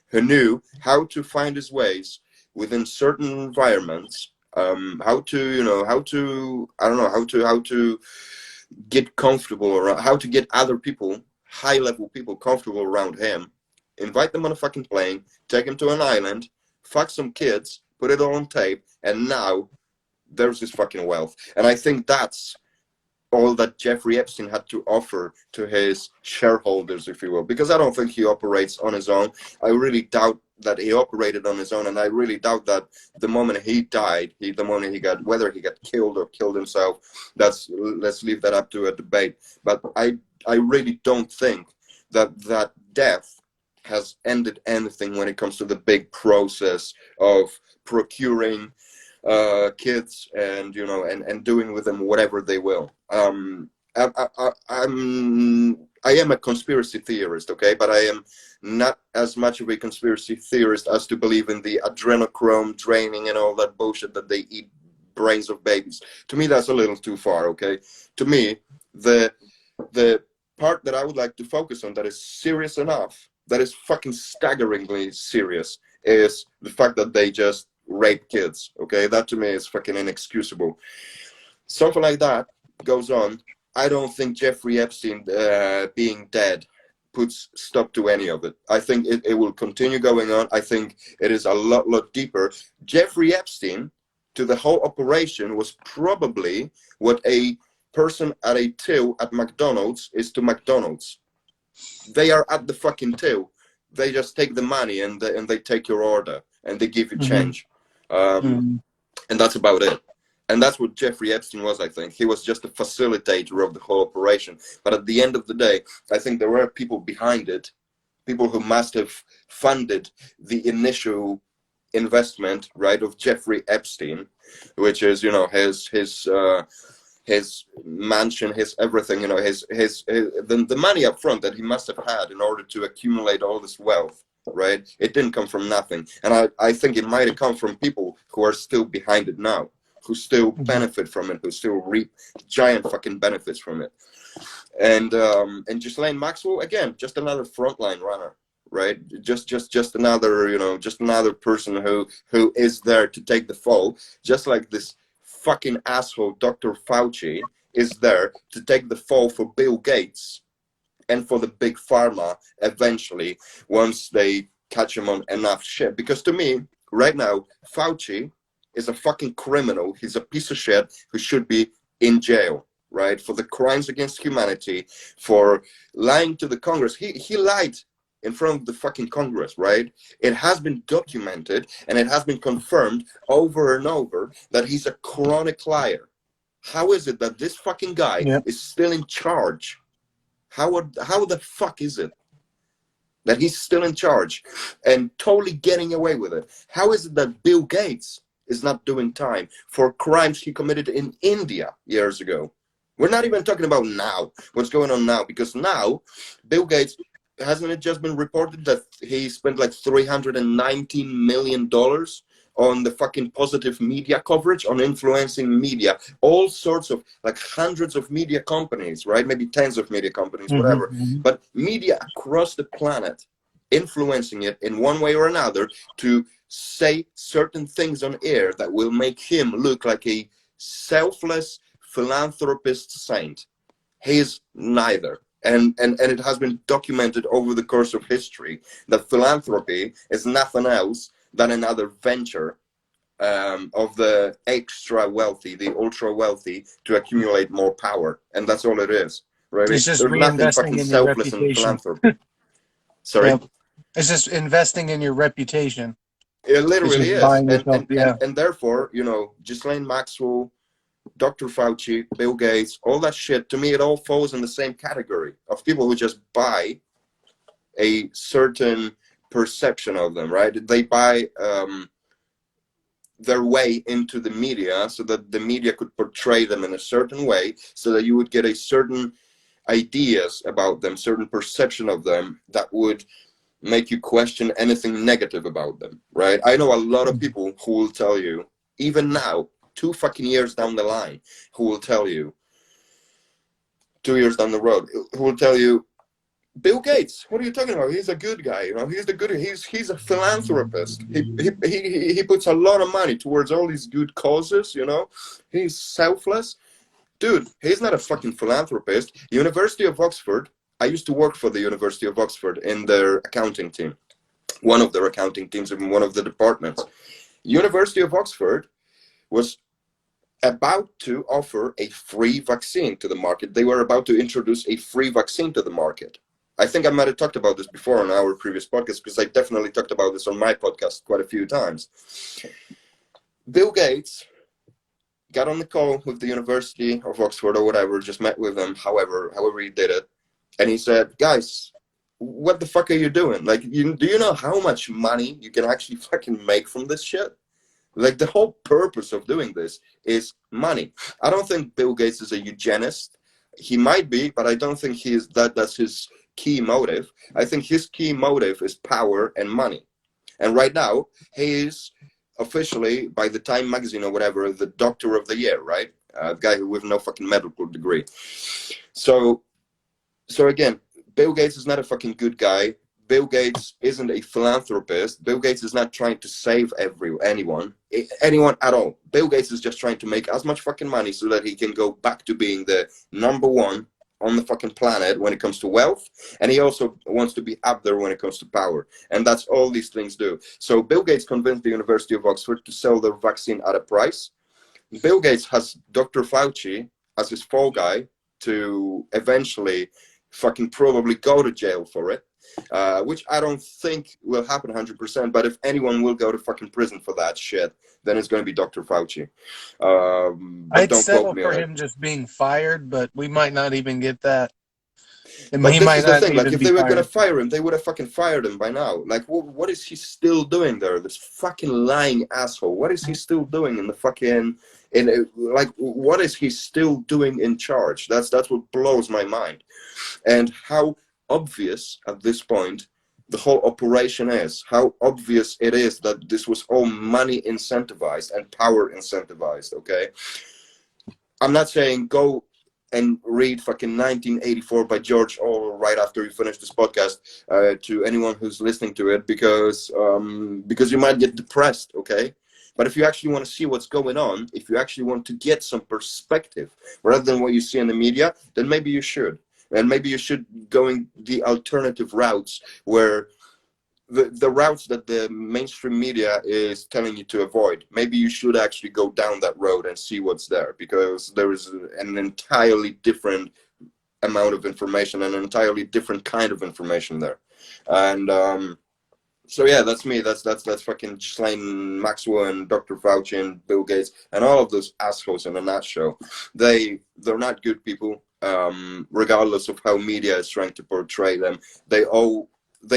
who knew how to find his ways within certain environments, how to, I don't know, how to get comfortable around, how to get other people, high-level people, comfortable around him, invite them on a fucking plane, take him to an island, fuck some kids, put it all on tape, and now there's his fucking wealth. And I think that's all that Jeffrey Epstein had to offer to his shareholders, if you will, because I don't think he operates on his own. I really doubt that he operated on his own, and I really doubt that the moment he died, the moment he got, whether he got killed or killed himself, let's leave that up to a debate. But I really don't think that death has ended anything when it comes to the big process of procuring kids and and doing with them whatever they will. I am a conspiracy theorist, okay, but I am not as much of a conspiracy theorist as to believe in the adrenochrome draining and all that bullshit that they eat brains of babies. To me, that's a little too far, okay. To me, the part that I would like to focus on that is serious enough, that is fucking staggeringly serious, is the fact that they just rape kids, okay? That to me is fucking inexcusable. Something like that goes on. I don't think Jeffrey Epstein being dead puts stop to any of it. I think it will continue going on. I think it is a lot deeper. Jeffrey Epstein, to the whole operation, was probably what a person at a till at McDonald's is to McDonald's. They are at the fucking till. They just take the money and they take your order and they give you change. And that's about it. And that's what Jeffrey Epstein was, I think. He was just a facilitator of the whole operation. But at the end of the day, I think there were people behind it, people who must have funded the initial investment, right, of Jeffrey Epstein, which is, his mansion, his everything, the money up front that he must have had in order to accumulate all this wealth. Right, it didn't come from nothing, and I think it might have come from people who are still behind it now, who still benefit from it, who still reap giant fucking benefits from it. And Ghislaine Maxwell, again, just another frontline runner, right? Just another, just another person who is there to take the fall, just like this fucking asshole Dr. Fauci is there to take the fall for Bill Gates and for the big pharma eventually, once they catch him on enough shit. Because to me, right now, Fauci is a fucking criminal. He's a piece of shit who should be in jail, right? For the crimes against humanity, for lying to the Congress. He lied in front of the fucking Congress, right? It has been documented and it has been confirmed over and over that he's a chronic liar. How is it that this fucking guy is still in charge? How the fuck is it that he's still in charge and totally getting away with it? How is it that Bill Gates is not doing time for crimes he committed in India years ago? We're not even talking about now, what's going on now, because now Bill Gates, hasn't it just been reported that he spent like $319 million on the fucking positive media coverage, on influencing media, all sorts of, like, hundreds of media companies, right? Maybe tens of media companies, whatever. But media across the planet, influencing it in one way or another to say certain things on air that will make him look like a selfless philanthropist saint. He is neither. And it has been documented over the course of history that philanthropy is nothing else than another venture of the extra wealthy, the ultra wealthy, to accumulate more power, and that's all it is, right? It's just There's nothing reinvesting fucking in your selfless in reputation. philanthropy. Sorry. It's just investing in your reputation. It literally is, buying yourself, and therefore, Ghislaine Maxwell, Dr. Fauci, Bill Gates, all that shit, to me, it all falls in the same category of people who just buy a certain perception of them, right? They buy their way into the media so that the media could portray them in a certain way, so that you would get a certain ideas about them, certain perception of them that would make you question anything negative about them, right? I know a lot of people who will tell you, even now, 2 fucking years down the line, who will tell you, 2 years down the road, who will tell you, Bill Gates, what are you talking about? He's a good guy, he's a philanthropist. He puts a lot of money towards all these good causes, he's selfless. dude, he's not a fucking philanthropist. University of Oxford, I used to work for the University of Oxford in their accounting team, one of their accounting teams in one of the departments. University of Oxford was about to offer a free vaccine to the market. They were about to introduce a free vaccine to the market. I think I might have talked about this before on our previous podcast, because I definitely talked about this on my podcast quite a few times. Bill Gates got on the call with the University of Oxford or whatever, just met with them, however he did it. And he said, guys, what the fuck are you doing? Like, do you know how much money you can actually fucking make from this shit? Like, the whole purpose of doing this is money. I don't think Bill Gates is a eugenist. He might be, but I don't think that's his key motive. I think his key motive is power and money. And right now, he is officially, by the Time magazine or whatever, the Doctor of the Year, right? A guy with no fucking medical degree. So again, Bill Gates is not a fucking good guy. Bill Gates isn't a philanthropist. Bill Gates is not trying to save anyone at all. Bill Gates is just trying to make as much fucking money so that he can go back to being the number one on the fucking planet when it comes to wealth. And he also wants to be up there when it comes to power. And that's all these things do. So Bill Gates convinced the University of Oxford to sell their vaccine at a price. Bill Gates has Dr. Fauci as his fall guy to eventually fucking probably go to jail for it. Which I don't think will happen 100%, but if anyone will go to fucking prison for that shit, then it's going to be Dr. Fauci. But I'd don't settle quote me for on it. him just being fired, but we might not even get that. But He this might is the not thing, like, even if be they were going to fired. fire him, they would have fucking fired him by now. Like, what is he still doing there? This fucking lying asshole. What is he still doing in the fucking... like, what is he still doing in charge? That's what blows my mind. And how obvious at this point the whole operation is, how obvious it is that this was all money incentivized and power incentivized. Okay, I'm not saying go and read fucking 1984 by George Orwell right after you finish this podcast, to anyone who's listening to it, because you might get depressed. Okay, but if you actually want to see what's going on, if you actually want to get some perspective rather than what you see in the media, then maybe you should. And maybe you should going the alternative routes, where the routes that the mainstream media is telling you to avoid. Maybe you should actually go down that road and see what's there, because there is an entirely different amount of information and an entirely different kind of information there. And so yeah, that's me. That's fucking Ghislaine Maxwell and Dr. Fauci and Bill Gates and all of those assholes in a nutshell. They're not good people. Regardless of how media is trying to portray them, they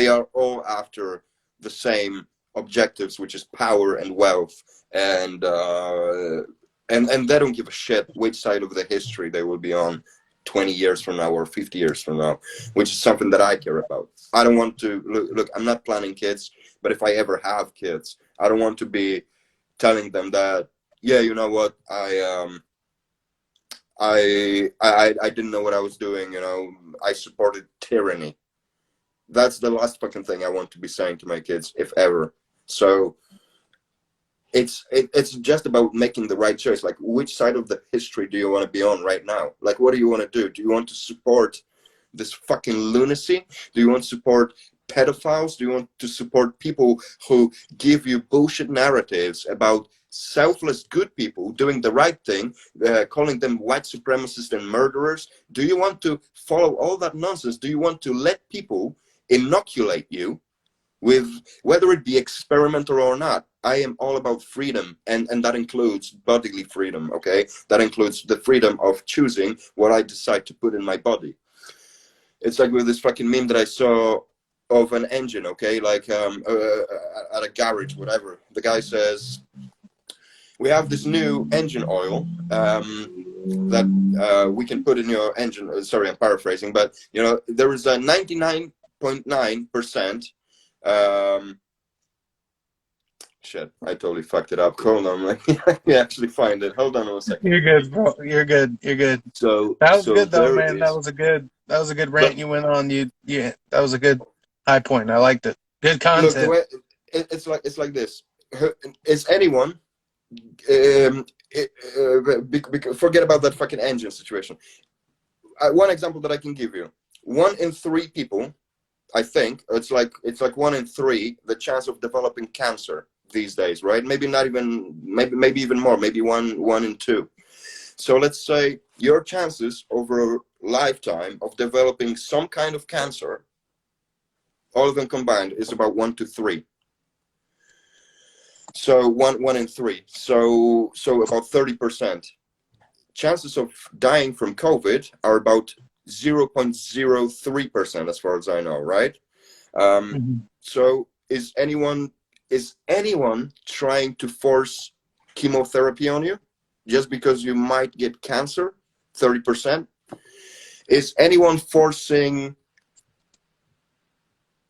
are all after the same objectives, which is power and wealth, and they don't give a shit which side of the history they will be on 20 years from now or 50 years from now, which is something that I care about. I don't want to look, I'm not planning kids, but if I ever have kids, I don't want to be telling them that, yeah, you know what, I didn't know what I was doing, I supported tyranny. That's the last fucking thing I want to be saying to my kids, if ever. So it's just about making the right choice. Like, which side of the history do you want to be on right now? Like, what do you want to do? Do you want to support this fucking lunacy? Do you want to support pedophiles? Do you want to support people who give you bullshit narratives about selfless good people doing the right thing, calling them white supremacists and murderers? Do you want to follow all that nonsense? Do you want to let people inoculate you with, whether it be experimental or not? I am all about freedom, and that includes bodily freedom. Okay, that includes the freedom of choosing what I decide to put in my body. It's like with this fucking meme that I saw of an engine, okay, like at a garage, whatever. The guy says, we have this new engine oil that we can put in your engine. Sorry, I'm paraphrasing, but there is a 99.9%. Shit, I totally fucked it up. Hold on, let me actually find it. Hold on a second. You're good, bro. You're good. So That was good though, there it man. That is. was a good rant But you went on. Yeah, that was a good high point. I liked it. Good look, the content. way it's like this. Is anyone forget about that fucking engine situation. One example that I can give you: 1 in 3 people, I think it's like 1 in 3, the chance of developing cancer these days, right? Maybe not even, maybe even more, maybe one in 2. So let's say your chances over a lifetime of developing some kind of cancer, all of them combined, is about 1 to 3. So one in 3. So about 30%. Chances of dying from COVID are about 0.03%, as far as I know, right? Mhm. So is anyone trying to force chemotherapy on you just because you might get cancer? 30%. Is anyone forcing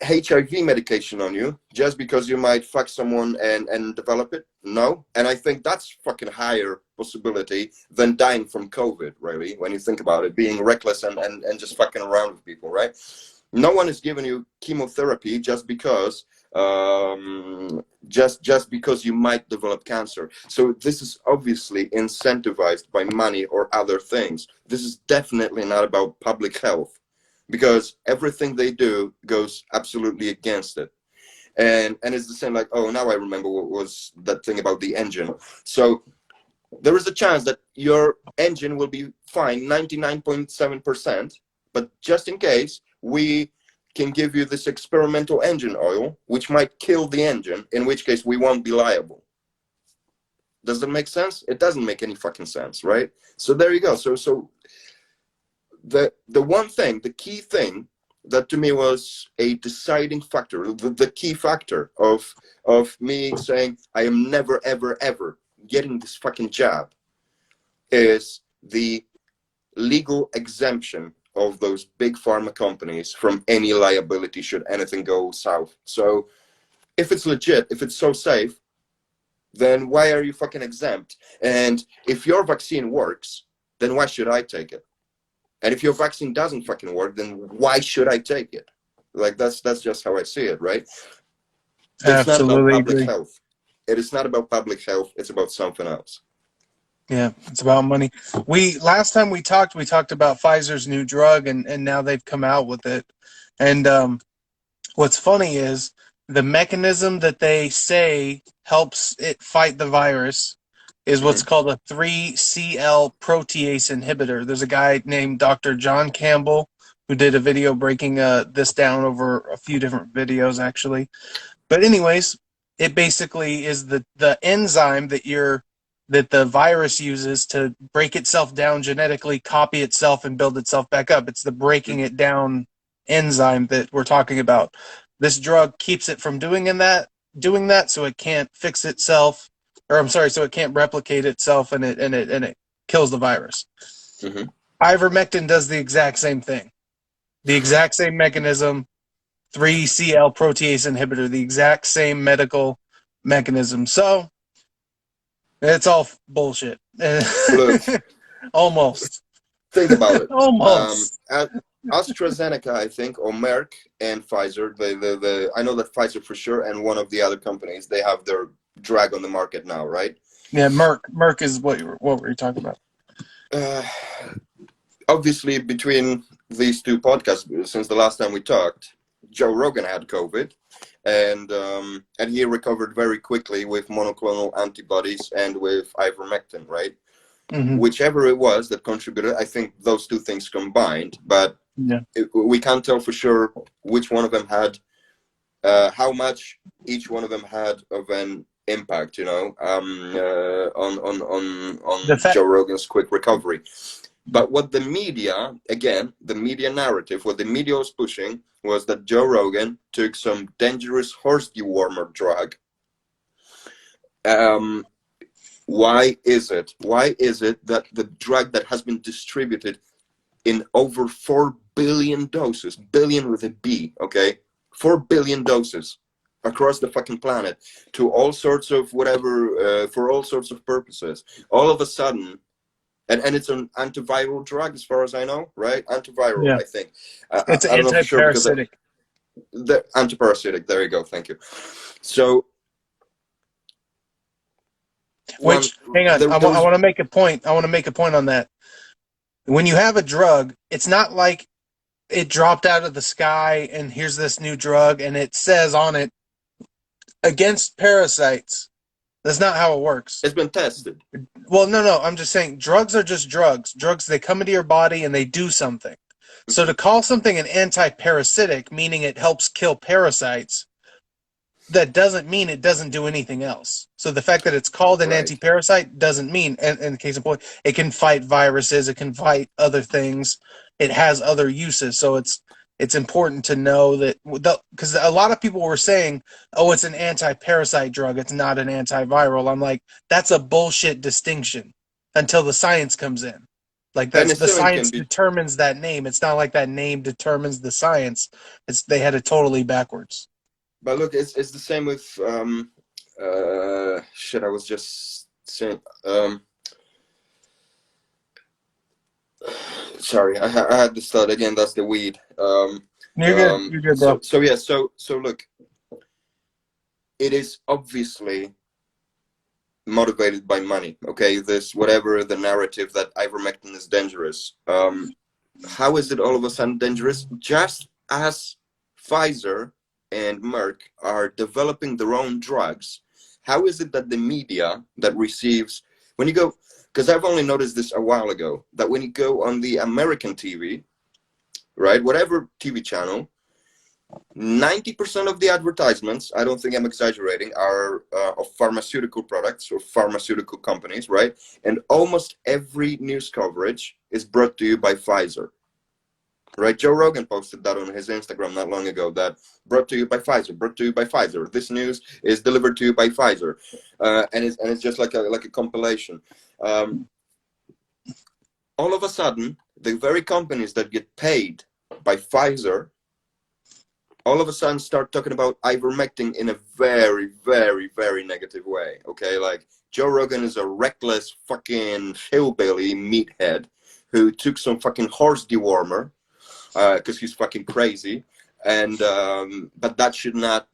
HIV medication on you just because you might fuck someone and develop it? No. And I think that's fucking higher possibility than dying from COVID, really, when you think about it, being reckless and just fucking around with people, right? No one is giving you chemotherapy just because just because you might develop cancer. So this is obviously incentivized by money or other things. This is definitely not about public health, because everything they do goes absolutely against it. And it's the same, like, oh, now I remember what was that thing about the engine. So there is a chance that your engine will be fine 99.7%, but just in case, we can give you this experimental engine oil, which might kill the engine, in which case we won't be liable. Does that make sense? It doesn't make any fucking sense, right? So there you go. So the one thing, the key thing that to me was a deciding factor, the key factor of me saying I am never ever ever getting this fucking jab, is the legal exemption of those big pharma companies from any liability should anything go south. So if it's legit, if it's so safe, then why are you fucking exempt? And if your vaccine works, then why should I take it? And if your vaccine doesn't fucking work, then why should I take it? Like, that's just how I see it, right? It's not about Absolutely public agree. health. It is not about public health. It's about something else. Yeah, it's about money. We last time we talked about Pfizer's new drug, and now they've come out with it. And what's funny is the mechanism that they say helps it fight the virus is what's Mm-hmm. called a 3CL protease inhibitor. There's a guy named Dr. John Campbell who did a video breaking this down over a few different videos, actually. But anyways, it basically is the enzyme that the virus uses to break itself down genetically, copy itself, and build itself back up. It's the breaking it down enzyme that we're talking about. This drug keeps it from doing that, so it can't fix itself, or I'm sorry, so it can't replicate itself, and it kills the virus. Mm-hmm. Ivermectin does the exact same thing, the exact same mechanism. 3CL protease inhibitor, the exact same medical mechanism. So it's all bullshit. Look, Almost. think about it. Almost. At AstraZeneca, I think, or Merck and Pfizer, I know that Pfizer for sure, and one of the other companies, they have their drug on the market now, right? Yeah, Merck. Merck is what were you talking about? Uh, Obviously, between these two podcasts, since the last time we talked, Joe Rogan had COVID, and he recovered very quickly with monoclonal antibodies and with ivermectin, right? Mm-hmm. Whichever it was that contributed, I think those two things combined, but Yeah. we can't tell for sure which one of them had, how much each one of them had of an impact, The on fact. Joe Rogan's quick recovery. But what the media, again, the media narrative, what the media was pushing was that Joe Rogan took some dangerous horse dewormer drug. Why is it? Why is it that the drug that has been distributed in over 4 billion doses, billion with a B, okay? 4 billion doses across the fucking planet to all sorts of whatever, for all sorts of purposes, all of a sudden, and it's an antiviral drug as far as I know, right? Antiviral, Yeah, I think. it's I don't know for sure because anti-parasitic. the antiparasitic, there you go, thank you. So one Which, hang on, there I was want to make a point. I want to make a point on that. When you have a drug, it's not like it dropped out of the sky and here's this new drug and it says on it against parasites. That's not how it works. it's been tested. Well, no, I'm just saying drugs are just drugs. Drugs, they come into your body and they do something. So Hmm. to call something an anti-parasitic, meaning it helps kill parasites, that doesn't mean it doesn't do anything else. So the fact that it's called an Right. anti-parasite doesn't mean, and in the case in point, it can fight viruses, it can fight other things, it has other uses. So it's important to know that, because a lot of people were saying, "Oh, it's an anti-parasite drug, it's not an antiviral." I'm like, that's a bullshit distinction until the science comes in. Like that's the Penicillin can science be, determines that name. It's not like that name determines the science. It's they had it totally backwards. but look, it's the same with shit. I was just saying. Sorry, I had to start again. That's the weed. You're good. You're good, bro. So yeah. So look, it is obviously motivated by money. Okay, this whatever the narrative that ivermectin is dangerous. How is it all of a sudden dangerous? Just as Pfizer and Merck are developing their own drugs, how is it that the media that receives, when you go, because I've only noticed this a while ago, that when you go on the American TV, right, whatever TV channel, 90% of the advertisements, I don't think I'm exaggerating, are of pharmaceutical products or pharmaceutical companies, right? And almost every news coverage is brought to you by Pfizer, right? Joe Rogan posted that on his Instagram not long ago, that brought to you by Pfizer, brought to you by Pfizer. This news is delivered to you by Pfizer. And it's just like a compilation. All of a sudden, the very companies that get paid by Pfizer all of a sudden start talking about ivermectin in a very, very, very negative way. Okay, like Joe Rogan is a reckless fucking hillbilly meathead who took some fucking horse dewormer because he's fucking crazy, and but that should not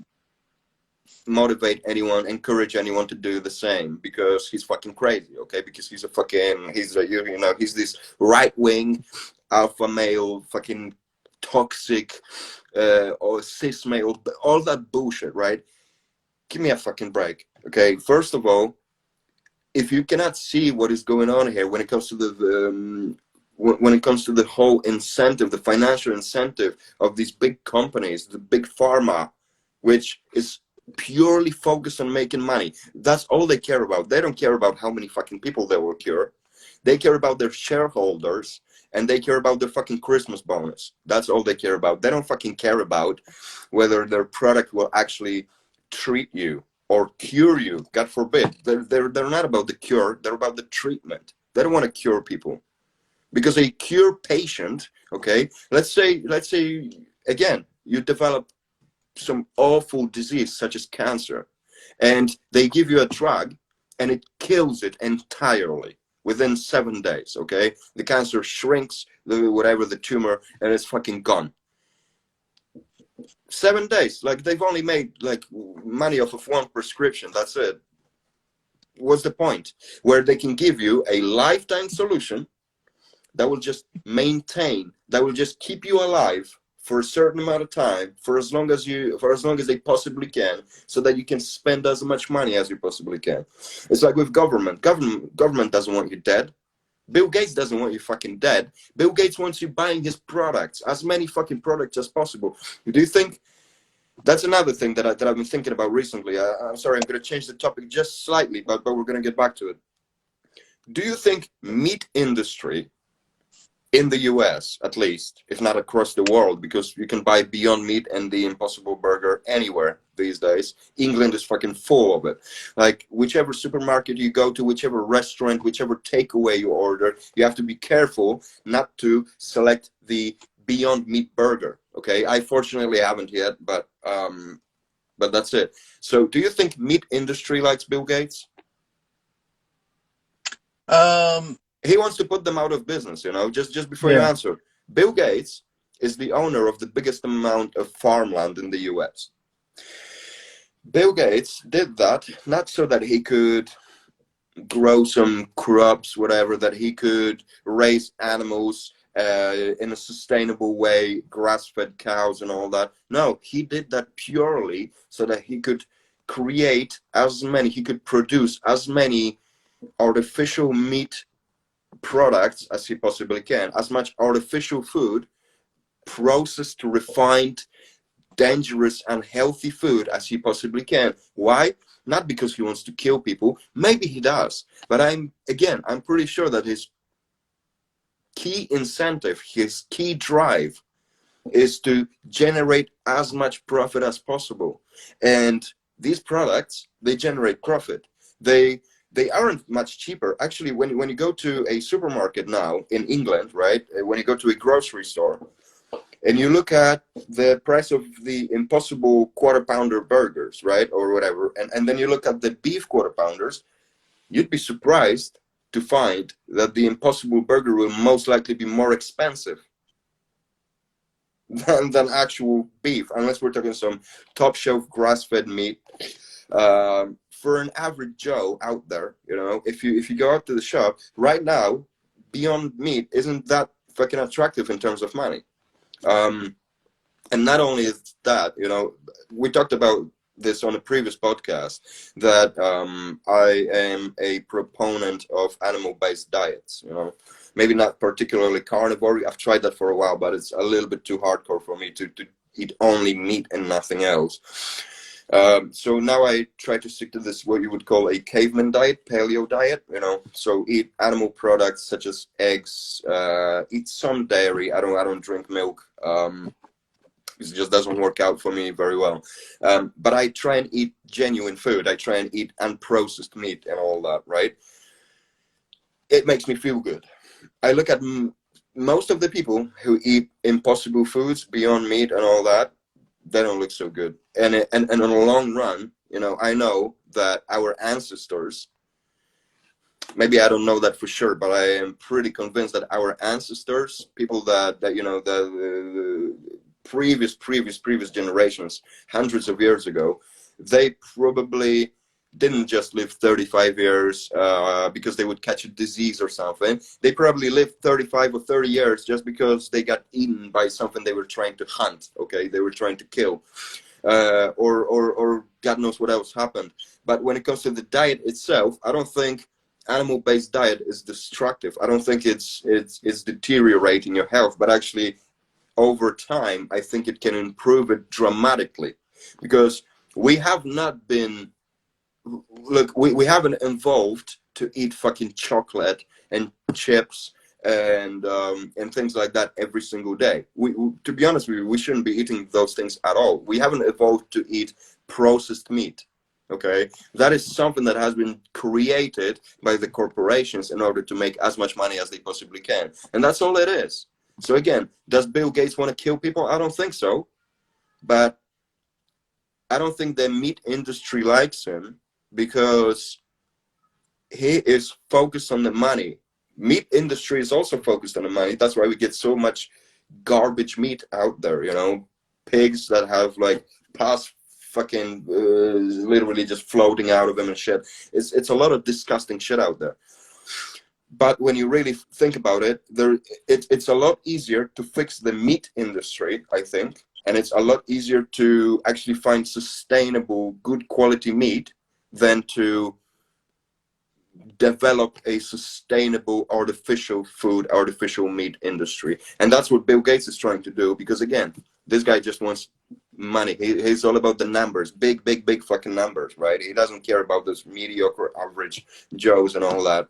motivate anyone, encourage anyone to do the same because he's fucking crazy. Okay, because he's a fucking he's this right wing alpha male fucking toxic or cis male, all that bullshit, right? Give me a fucking break, okay? First of all, if you cannot see what is going on here when it comes to the whole incentive, the financial incentive of these big companies, the big pharma, which is purely focused on making money. That's all they care about. They don't care about how many fucking people they will cure. They care about their shareholders and they care about their fucking Christmas bonus. That's all they care about. They don't fucking care about whether their product will actually treat you or cure you. God forbid. They're not about the cure. They're about the treatment. They don't want to cure people. Because a cure patient, okay, let's say again, you develop some awful disease such as cancer, and they give you a drug and it kills it entirely within 7 days. Okay, the cancer shrinks, whatever the tumor, and it's fucking gone. 7 days, like they've only made like money off of one prescription. That's it. What's the point? Where they can give you a lifetime solution that will just maintain, that will just keep you alive for a certain amount of time, for as long as they possibly can, so that you can spend as much money as you possibly can. It's like with government. Government doesn't want you dead. Bill Gates doesn't want you fucking dead. Bill Gates wants you buying his products, as many fucking products as possible. Do you think that's another thing that I've been thinking about recently? I'm sorry, I'm going to change the topic just slightly, but we're going to get back to it. Do you think meat industry in the US, at least, if not across the world, because you can buy Beyond Meat and the Impossible Burger anywhere these days. England is fucking full of it. Like, whichever supermarket you go to, whichever restaurant, whichever takeaway you order, you have to be careful not to select the Beyond Meat burger. Okay, I fortunately haven't yet, but that's it. So, do you think meat industry likes Bill Gates? He wants to put them out of business, you know, just before you Yeah. answer. Bill Gates is the owner of the biggest amount of farmland in the US. Bill Gates did that not so that he could grow some crops, whatever, that he could raise animals in a sustainable way, grass-fed cows and all that. No, he did that purely so that he could he could produce as many artificial meat products as he possibly can, as much artificial food, processed, refined, dangerous, unhealthy food as he possibly can. Why? Not because he wants to kill people. Maybe he does, but I'm pretty sure that his key incentive, his key drive, is to generate as much profit as possible. And these products, they generate profit. They aren't much cheaper. Actually, when you go to a supermarket now in England, right? When you go to a grocery store and you look at the price of the Impossible Quarter Pounder burgers, right? Or whatever, and then you look at the beef Quarter Pounders, you'd be surprised to find that the Impossible Burger will most likely be more expensive than actual beef, unless we're talking some top shelf grass-fed meat. For an average Joe out there, you know, if you go out to the shop right now, Beyond Meat isn't that fucking attractive in terms of money. And not only is that, you know, we talked about this on a previous podcast, that I am a proponent of animal-based diets, you know. Maybe not particularly carnivore. I've tried that for a while, but it's a little bit too hardcore for me to eat only meat and nothing else. So now I try to stick to this, what you would call a caveman diet, paleo diet, you know. So eat animal products such as eggs, eat some dairy. I don't drink milk. It just doesn't work out for me very well. But I try and eat genuine food. I try and eat unprocessed meat and all that, right? It makes me feel good. I look at most of the people who eat impossible foods, Beyond Meat and all that, they don't look so good. And in the long run, you know, I know that our ancestors, maybe I don't know that for sure, but I am pretty convinced that our ancestors, people that you know, the previous generations, hundreds of years ago, they probably didn't just live 35 years because they would catch a disease or something. They probably lived 35 or 30 years just because they got eaten by something they were trying to hunt, okay? They were trying to kill. Or God knows what else happened. But when it comes to the diet itself, I don't think animal-based diet is destructive. I don't think it's deteriorating your health, but actually over time, I think it can improve it dramatically, because we have not been, look, we haven't evolved to eat fucking chocolate and chips and things like that every single day. To be honest with you, we shouldn't be eating those things at all. We haven't evolved to eat processed meat. Okay, that is something that has been created by the corporations in order to make as much money as they possibly can, and that's all it is. So again, does Bill Gates want to kill people? I don't think so, but I don't think the meat industry likes him because he is focused on the money. Meat industry is also focused on the money. That's why we get so much garbage meat out there, you know, pigs that have like pus fucking literally just floating out of them and shit. It's a lot of disgusting shit out there. But when you really think about it, it's a lot easier to fix the meat industry, I think, and it's a lot easier to actually find sustainable, good quality meat than to develop a sustainable artificial food, artificial meat industry. And that's what Bill Gates is trying to do, because again, this guy just wants money. He's all about the numbers, big fucking numbers, right? He doesn't care about those mediocre average Joes and all that.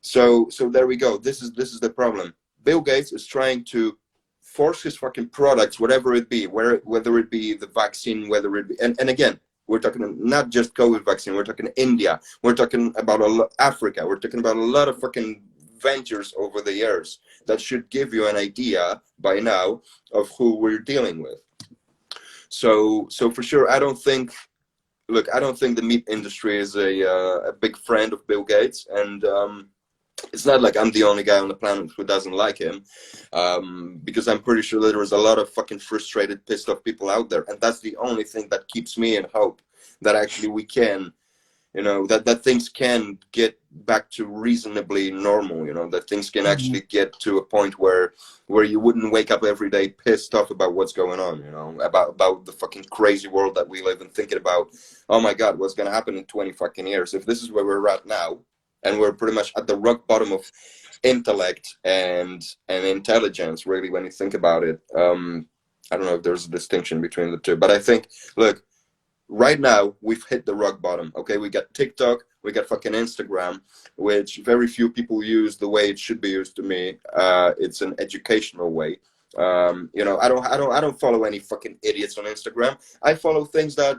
So there we go. This is the problem. Bill Gates is trying to force his fucking products, whatever it be, whether it be the vaccine, whether it be, and again, we're talking not just COVID vaccine, we're talking India, we're talking about Africa, we're talking about a lot of fucking ventures over the years that should give you an idea by now of who we're dealing with. So for sure, I don't think the meat industry is a big friend of Bill Gates, and it's not like I'm the only guy on the planet who doesn't like him, because I'm pretty sure that there is a lot of fucking frustrated, pissed off people out there, and that's the only thing that keeps me in hope that actually we can, you know, that things can get back to reasonably normal, you know, that things can Mhm. actually get to a point where you wouldn't wake up every day pissed off about what's going on, you know, about the fucking crazy world that we live in, thinking about, oh my god, what's going to happen in 20 fucking years. If this is where we're at now, and we're pretty much at the rock bottom of intellect and intelligence, really, when you think about it. I don't know if there's a distinction between the two, but I think, look, right now we've hit the rock bottom. Okay, we got TikTok, we got fucking Instagram, which very few people use the way it should be used. To me, it's an educational way. You know, I don't follow any fucking idiots on Instagram. I follow things that,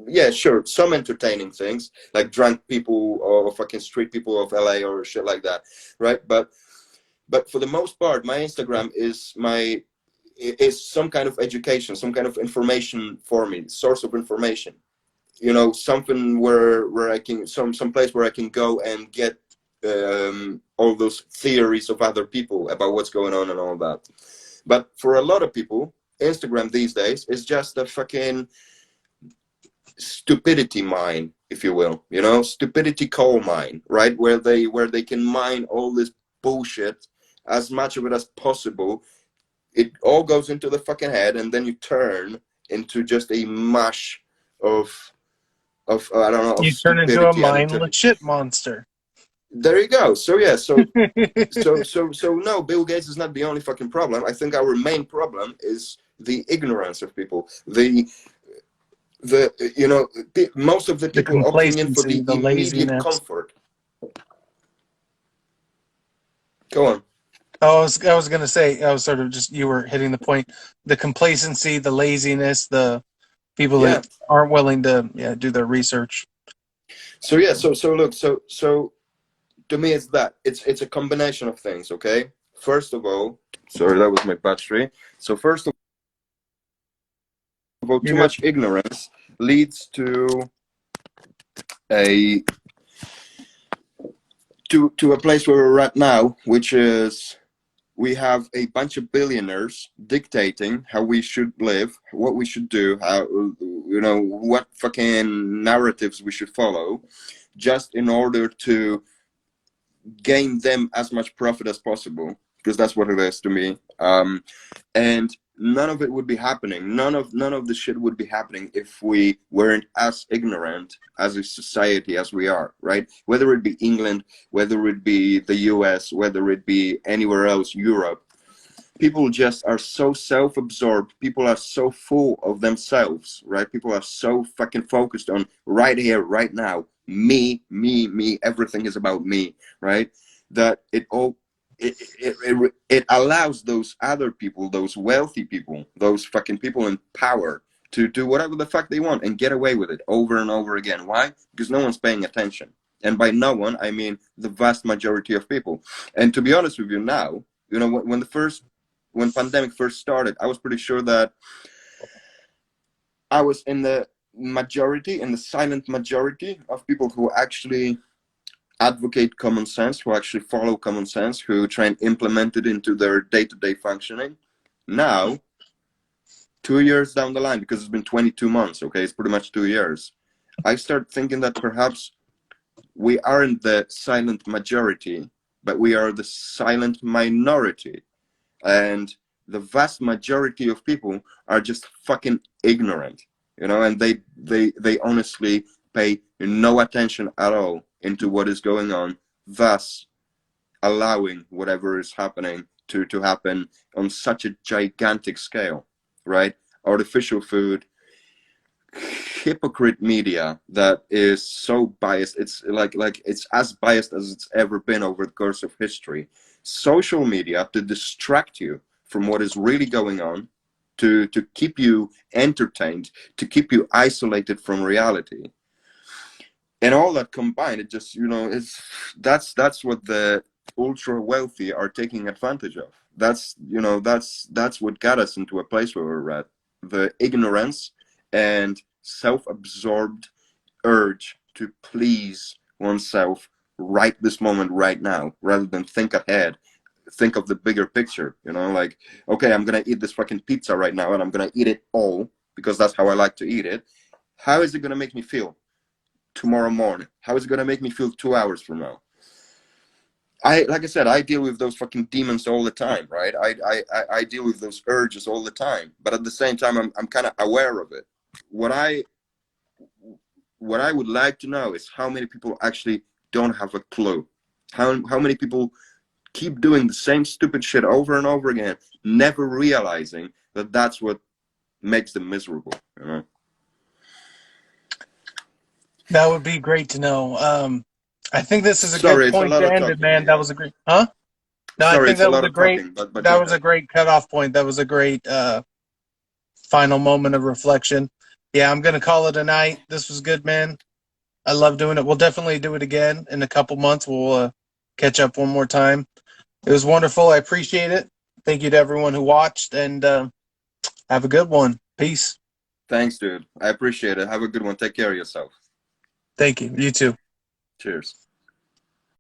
yeah, sure, some entertaining things like drunk people or fucking street people of LA or shit like that, right? But for the most part, my Instagram is some kind of education, some kind of information for me, source of information. You know, something where I can, some place where I can go and get all those theories of other people about what's going on and all that. But for a lot of people, Instagram these days is just a fucking stupidity mine, if you will. You know, stupidity coal mine, right? Where they can mine all this bullshit, as much of it as possible. It all goes into the fucking head, and then you turn into just a mush of I don't know, of You turn into a stupidity and mindless shit monster. there you go. So yeah, so no, Bill Gates is not the only fucking problem. I think our main problem is the ignorance of people. The you know, most of the The people opting in for complacency, the the immediate laziness. comfort. Go on. Oh, I was gonna say, I was sort of just, you were hitting the point. The complacency, the laziness, the people Yeah. that aren't willing to, yeah, do their research. So yeah, so look, so to me it's that. It's a combination of things, okay? First of all, sorry, that was my battery. So first of all, You're too good. much ignorance leads a to a place where we're at now, which is we have a bunch of billionaires dictating how we should live, what we should do, how, you know, what fucking narratives we should follow, just in order to gain them as much profit as possible, because that's what it is to me. And none of it would be happening. None of the shit would be happening if we weren't as ignorant as a society as we are, right? Whether it be England, whether it be the US, whether it be anywhere else, Europe, people just are so self-absorbed. People are so full of themselves, right? People are so fucking focused on right here, right now. Me, everything is about me, right? That it allows those other people, those wealthy people, those fucking people in power, to do whatever the fuck they want and get away with it over and over again. Why? Because no one's paying attention. And by no one, I mean the vast majority of people. And to be honest with you now, you know, when pandemic first started, I was pretty sure that I was in the majority, in the silent majority of people who actually advocate common sense, who actually follow common sense, who try and implement it into their day-to-day functioning. Now, 2 years down the line, because it's been 22 months, okay, it's pretty much 2 years, I start thinking that perhaps we aren't the silent majority, but we are the silent minority. And the vast majority of people are just fucking ignorant, you know, and they honestly pay no attention at all into what is going on, thus allowing whatever is happening to happen on such a gigantic scale, right? Artificial food, hypocrite media that is so biased. It's like it's as biased as it's ever been over the course of history. Social media to distract you from what is really going on, to keep you entertained, to keep you isolated from reality. And all that combined, it just, you know, it's that's what the ultra wealthy are taking advantage of. That's, you know, that's what got us into a place where we're at. The ignorance and self-absorbed urge to please oneself right this moment, right now, rather than think ahead, think of the bigger picture. You know, like, okay, I'm gonna eat this fucking pizza right now, and I'm gonna eat it all because that's how I like to eat it. How is it gonna make me feel tomorrow morning? How is it gonna make me feel 2 hours from now? Like I said, I deal with those fucking demons all the time, right? I deal with those urges all the time, but at the same time, I'm kind of aware of it. What I would like to know is how many people actually don't have a clue. How many people keep doing the same stupid shit over and over again, never realizing that that's what makes them miserable, you know? That would be great to know. I think this is a good Sorry, it's a point lot to of end it, talking. man. That Yeah. was a great, huh? No, I Sorry, think it's a that was lot a of great, talking, but go ahead. cutoff point. That was a great final moment of reflection. Yeah, I'm gonna call it a night. This was good, man. I love doing it. We'll definitely do it again in a couple months. We'll catch up one more time. It was wonderful. I appreciate it. Thank you to everyone who watched, and have a good one. Peace. Thanks, dude. I appreciate it. Have a good one. Take care of yourself. Thank you. You too. Cheers.